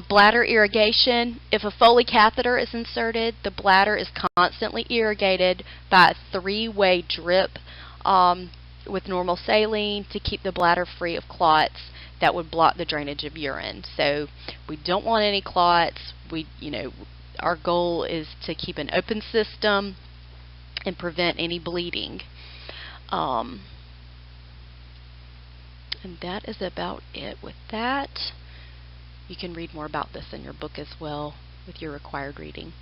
[SPEAKER 1] Bladder irrigation. If a Foley catheter is inserted, the bladder is constantly irrigated by a three-way drip with normal saline to keep the bladder free of clots that would block the drainage of urine. So we don't want any clots. Our goal is to keep an open system and prevent any bleeding. And that is about it with that. You can read more about this in your book as well with your required reading.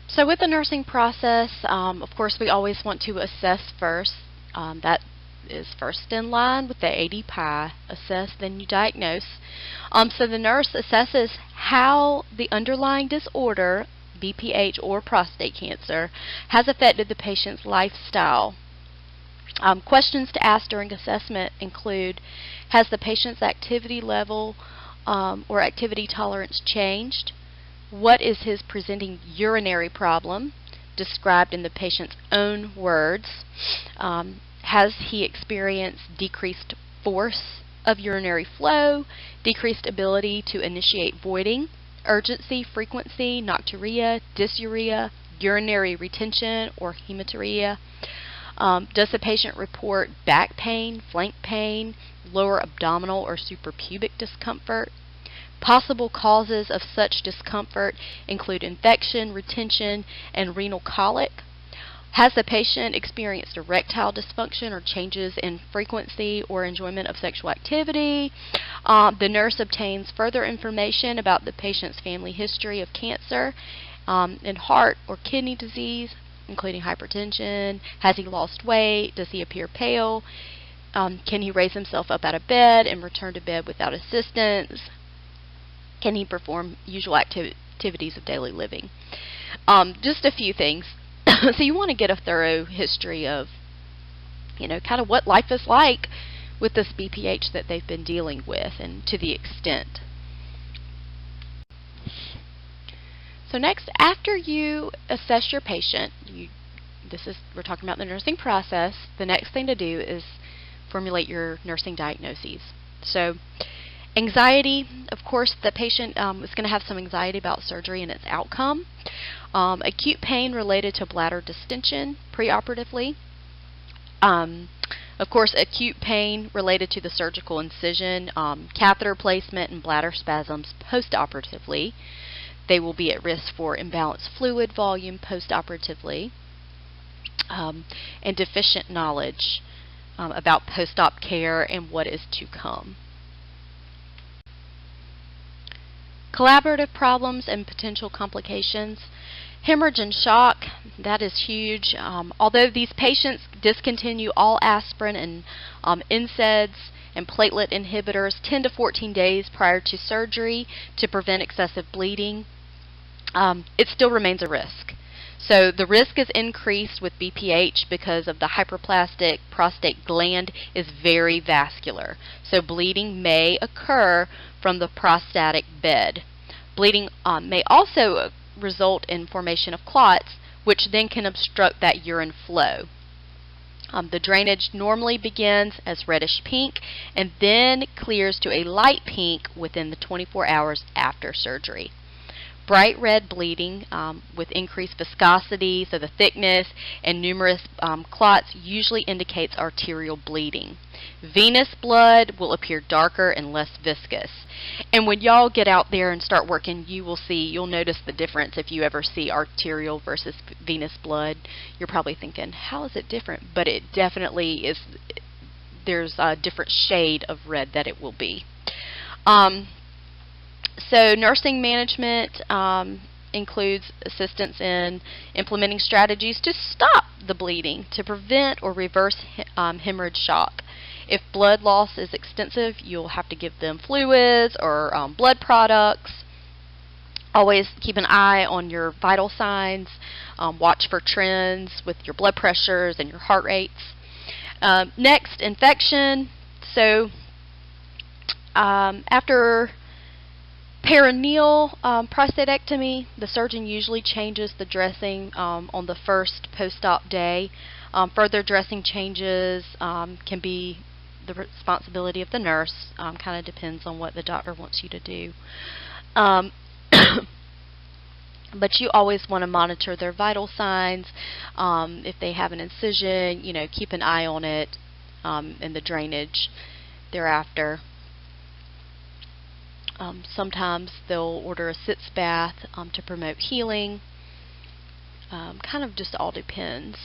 [SPEAKER 1] So with the nursing process, of course, we always want to assess first. That is first in line with the AD-PI. Assess, then you diagnose. So the nurse assesses how the underlying disorder, BPH or prostate cancer, has affected the patient's lifestyle. Questions to ask during assessment include, has the patient's activity level or activity tolerance changed? What is his presenting urinary problem, described in the patient's own words? Has he experienced decreased force of urinary flow, decreased ability to initiate voiding, urgency, frequency, nocturia, dysuria, urinary retention, or hematuria? Does the patient report back pain, flank pain, lower abdominal or suprapubic discomfort? Possible causes of such discomfort include infection, retention, and renal colic. Has the patient experienced erectile dysfunction or changes in frequency or enjoyment of sexual activity? The nurse obtains further information about the patient's family history of cancer and heart or kidney disease, including hypertension. Has he lost weight? Does he appear pale? Can he raise himself up out of bed and return to bed without assistance? Can he perform usual activities of daily living? Just a few things. So you want to get a thorough history of, kind of what life is like with this BPH that they've been dealing with, and to the extent. So next, after you assess your patient, we're talking about the nursing process. The next thing to do is formulate your nursing diagnoses. So anxiety, of course, the patient is going to have some anxiety about surgery and its outcome. Acute pain related to bladder distension preoperatively. Of course, acute pain related to the surgical incision, catheter placement, and bladder spasms postoperatively. They will be at risk for imbalanced fluid volume postoperatively, and deficient knowledge about post-op care and what is to come. Collaborative problems and potential complications. Hemorrhage and shock, that is huge. Although these patients discontinue all aspirin and NSAIDs and platelet inhibitors 10 to 14 days prior to surgery to prevent excessive bleeding, it still remains a risk. So the risk is increased with BPH because of the hyperplastic prostate gland is very vascular. So bleeding may occur from the prostatic bed. Bleeding may also result in formation of clots, which then can obstruct that urine flow. The drainage normally begins as reddish pink and then clears to a light pink within the 24 hours after surgery. Bright red bleeding with increased viscosity, so the thickness, and numerous clots usually indicates arterial bleeding. Venous blood will appear darker and less viscous. And when y'all get out there and start working, you'll notice the difference if you ever see arterial versus venous blood. You're probably thinking, how is it different? But it definitely is. There's a different shade of red that it will be. So nursing management includes assistance in implementing strategies to stop the bleeding, to prevent or reverse hemorrhage shock. If blood loss is extensive, you'll have to give them fluids or blood products. Always keep an eye on your vital signs. Watch for trends with your blood pressures and your heart rates. Next, infection. So after perineal prostatectomy, the surgeon usually changes the dressing on the first post-op day. Further dressing changes can be the responsibility of the nurse. Kind of depends on what the doctor wants you to do. But you always want to monitor their vital signs. If they have an incision, keep an eye on it and the drainage thereafter. Sometimes they'll order a sitz bath to promote healing. Kind of just all depends.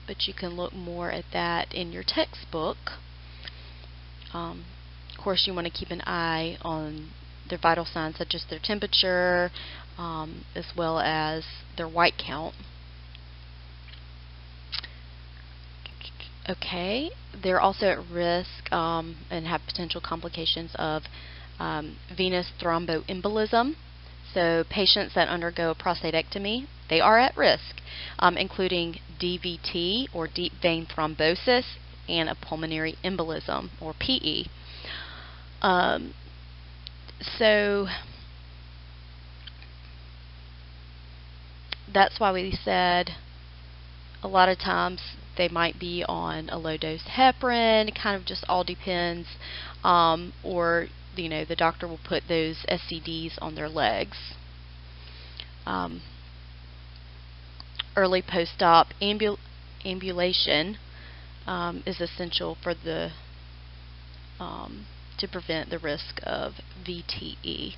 [SPEAKER 1] But you can look more at that in your textbook. Of course, you want to keep an eye on their vital signs such as their temperature, as well as their white count. Okay, they're also at risk and have potential complications of venous thromboembolism. So patients that undergo a prostatectomy they are at risk, including DVT, or deep vein thrombosis, and a pulmonary embolism, or PE. So that's why we said a lot of times they might be on a low-dose heparin. It kind of just all depends, or the doctor will put those SCDs on their legs. Early post-op ambulation is essential for the to prevent the risk of VTE.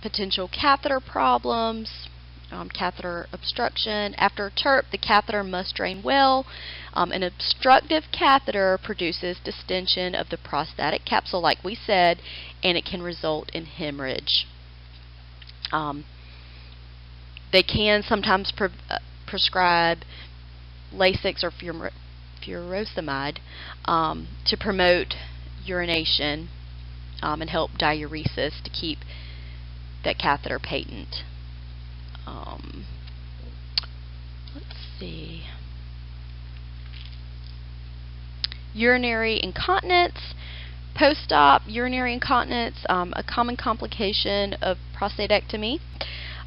[SPEAKER 1] Potential catheter problems, catheter obstruction. After a TURP, the catheter must drain well. An obstructive catheter produces distension of the prostatic capsule, like we said, and it can result in hemorrhage. They can sometimes prescribe Lasix or furosemide to promote urination and help diuresis to keep that catheter patent. Let's see. Urinary incontinence. Post-op urinary incontinence, a common complication of prostatectomy,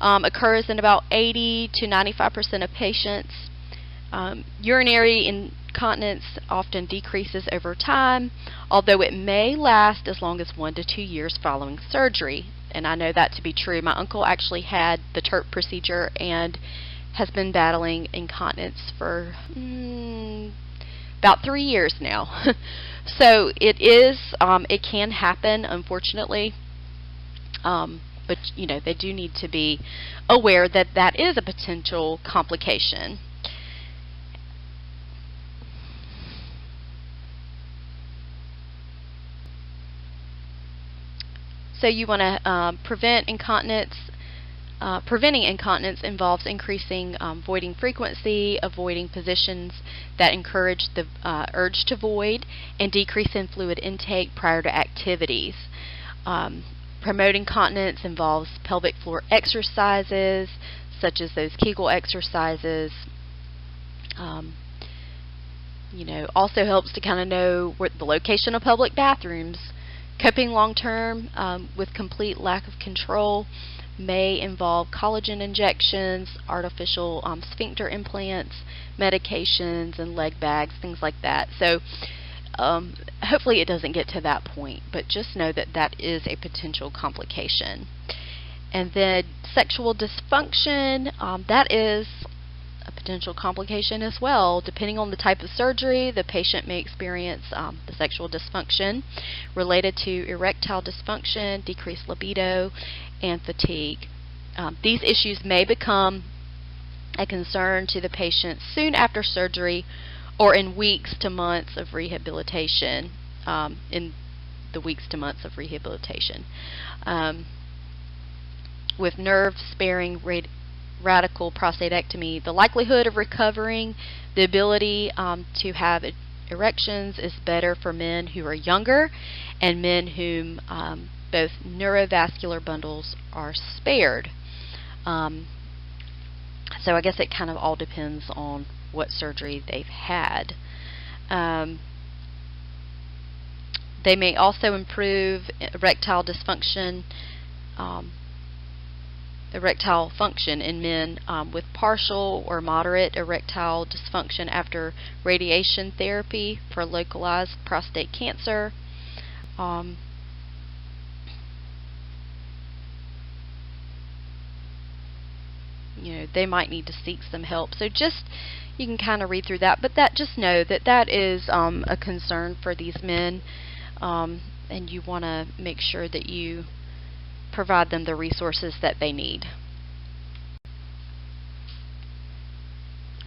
[SPEAKER 1] occurs in about 80 to 95% of patients. Urinary incontinence often decreases over time, although it may last as long as 1 to 2 years following surgery. And I know that to be true. My uncle actually had the TURP procedure and has been battling incontinence for about 3 years now. So it can happen, unfortunately. But they do need to be aware that that is a potential complication. So you want to prevent incontinence. Preventing incontinence involves increasing voiding frequency, avoiding positions that encourage the urge to void, and decrease in fluid intake prior to activities. Promoting continence involves pelvic floor exercises, such as those Kegel exercises. Also helps to kind of know where the location of public bathrooms. Coping long-term with complete lack of control may involve collagen injections, artificial sphincter implants, medications, and leg bags, things like that. So hopefully it doesn't get to that point, but just know that that is a potential complication. And then sexual dysfunction, that is a potential complication as well. Depending on the type of surgery, the patient may experience the sexual dysfunction related to erectile dysfunction, decreased libido, and fatigue. These issues may become a concern to the patient soon after surgery or in weeks to months of rehabilitation. With nerve-sparing radical prostatectomy, the likelihood of recovering the ability to have erections is better for men who are younger and men whom both neurovascular bundles are spared. So I guess it kind of all depends on what surgery they've had. They may also improve erectile function in men with partial or moderate erectile dysfunction after radiation therapy for localized prostate cancer. They might need to seek some help. So you can kind of read through that, but just know that is a concern for these men, and you want to make sure that you provide them the resources that they need.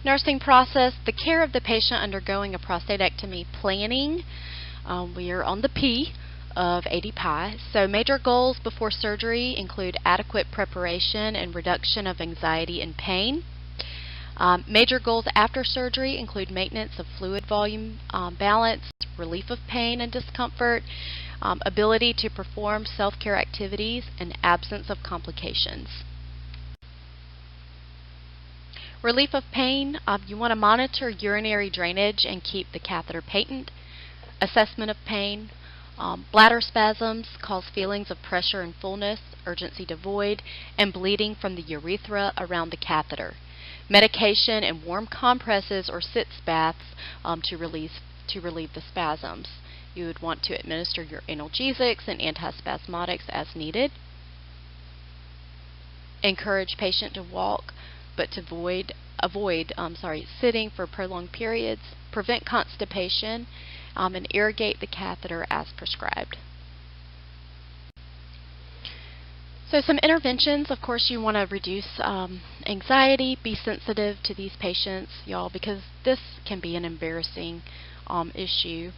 [SPEAKER 1] Nursing process, the care of the patient undergoing a prostatectomy planning. We are on the P of ADPI. So major goals before surgery include adequate preparation and reduction of anxiety and pain. Major goals after surgery include maintenance of fluid volume balance, relief of pain and discomfort, ability to perform self-care activities, and absence of complications. Relief of pain, you want to monitor urinary drainage and keep the catheter patent. Assessment of pain. Bladder spasms cause feelings of pressure and fullness, urgency to void, and bleeding from the urethra around the catheter. Medication and warm compresses or sitz baths to relieve the spasms. You would want to administer your analgesics and antispasmodics as needed. Encourage patient to walk, but to avoid sitting for prolonged periods. Prevent constipation, and irrigate the catheter as prescribed. So some interventions, of course, you want to reduce anxiety, be sensitive to these patients, y'all, because this can be an embarrassing issue.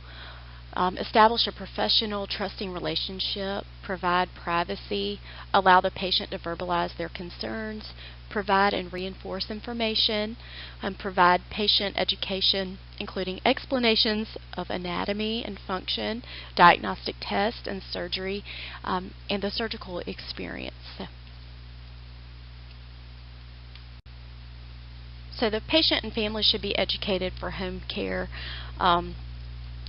[SPEAKER 1] Establish a professional, trusting relationship, provide privacy, allow the patient to verbalize their concerns, provide and reinforce information, and provide patient education, including explanations of anatomy and function, diagnostic tests and surgery, and the surgical experience. So the patient and family should be educated for home care,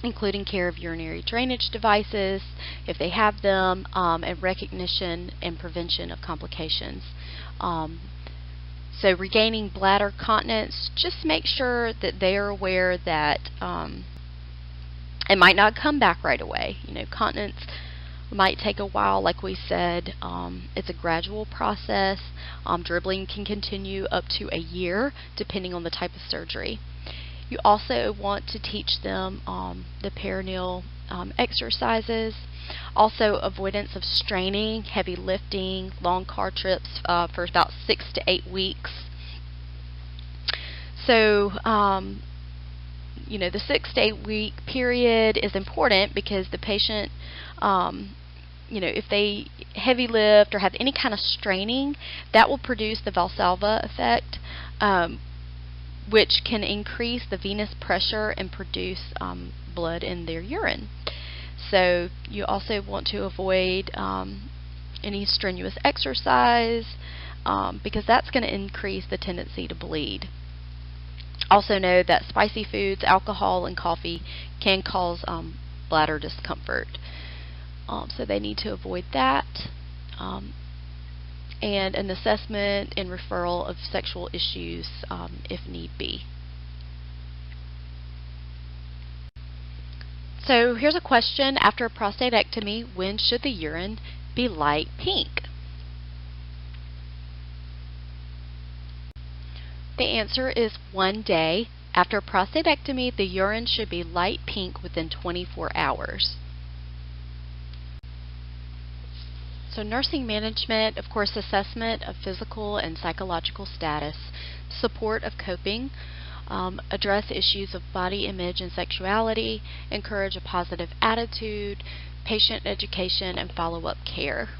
[SPEAKER 1] including care of urinary drainage devices, if they have them, and recognition and prevention of complications. So regaining bladder continence, just make sure that they are aware that it might not come back right away. You know, continence might take a while, like we said. It's a gradual process. Dribbling can continue up to a year, depending on the type of surgery. You also want to teach them the perineal exercises. Also, avoidance of straining, heavy lifting, long car trips for about 6 to 8 weeks. So, you know, the 6 to 8 week period is important because the patient, you know, if they heavy lift or have any kind of straining, that will produce the Valsalva effect, which can increase the venous pressure and produce blood in their urine. So you also want to avoid any strenuous exercise because that's going to increase the tendency to bleed. Also know that spicy foods, alcohol, and coffee can cause bladder discomfort. So they need to avoid that. And an assessment and referral of sexual issues if need be. So here's a question: after a prostatectomy, when should the urine be light pink? The answer is 1 day. After a prostatectomy, the urine should be light pink within 24 hours. So nursing management, of course, assessment of physical and psychological status, support of coping, address issues of body image and sexuality, encourage a positive attitude, patient education, and follow-up care.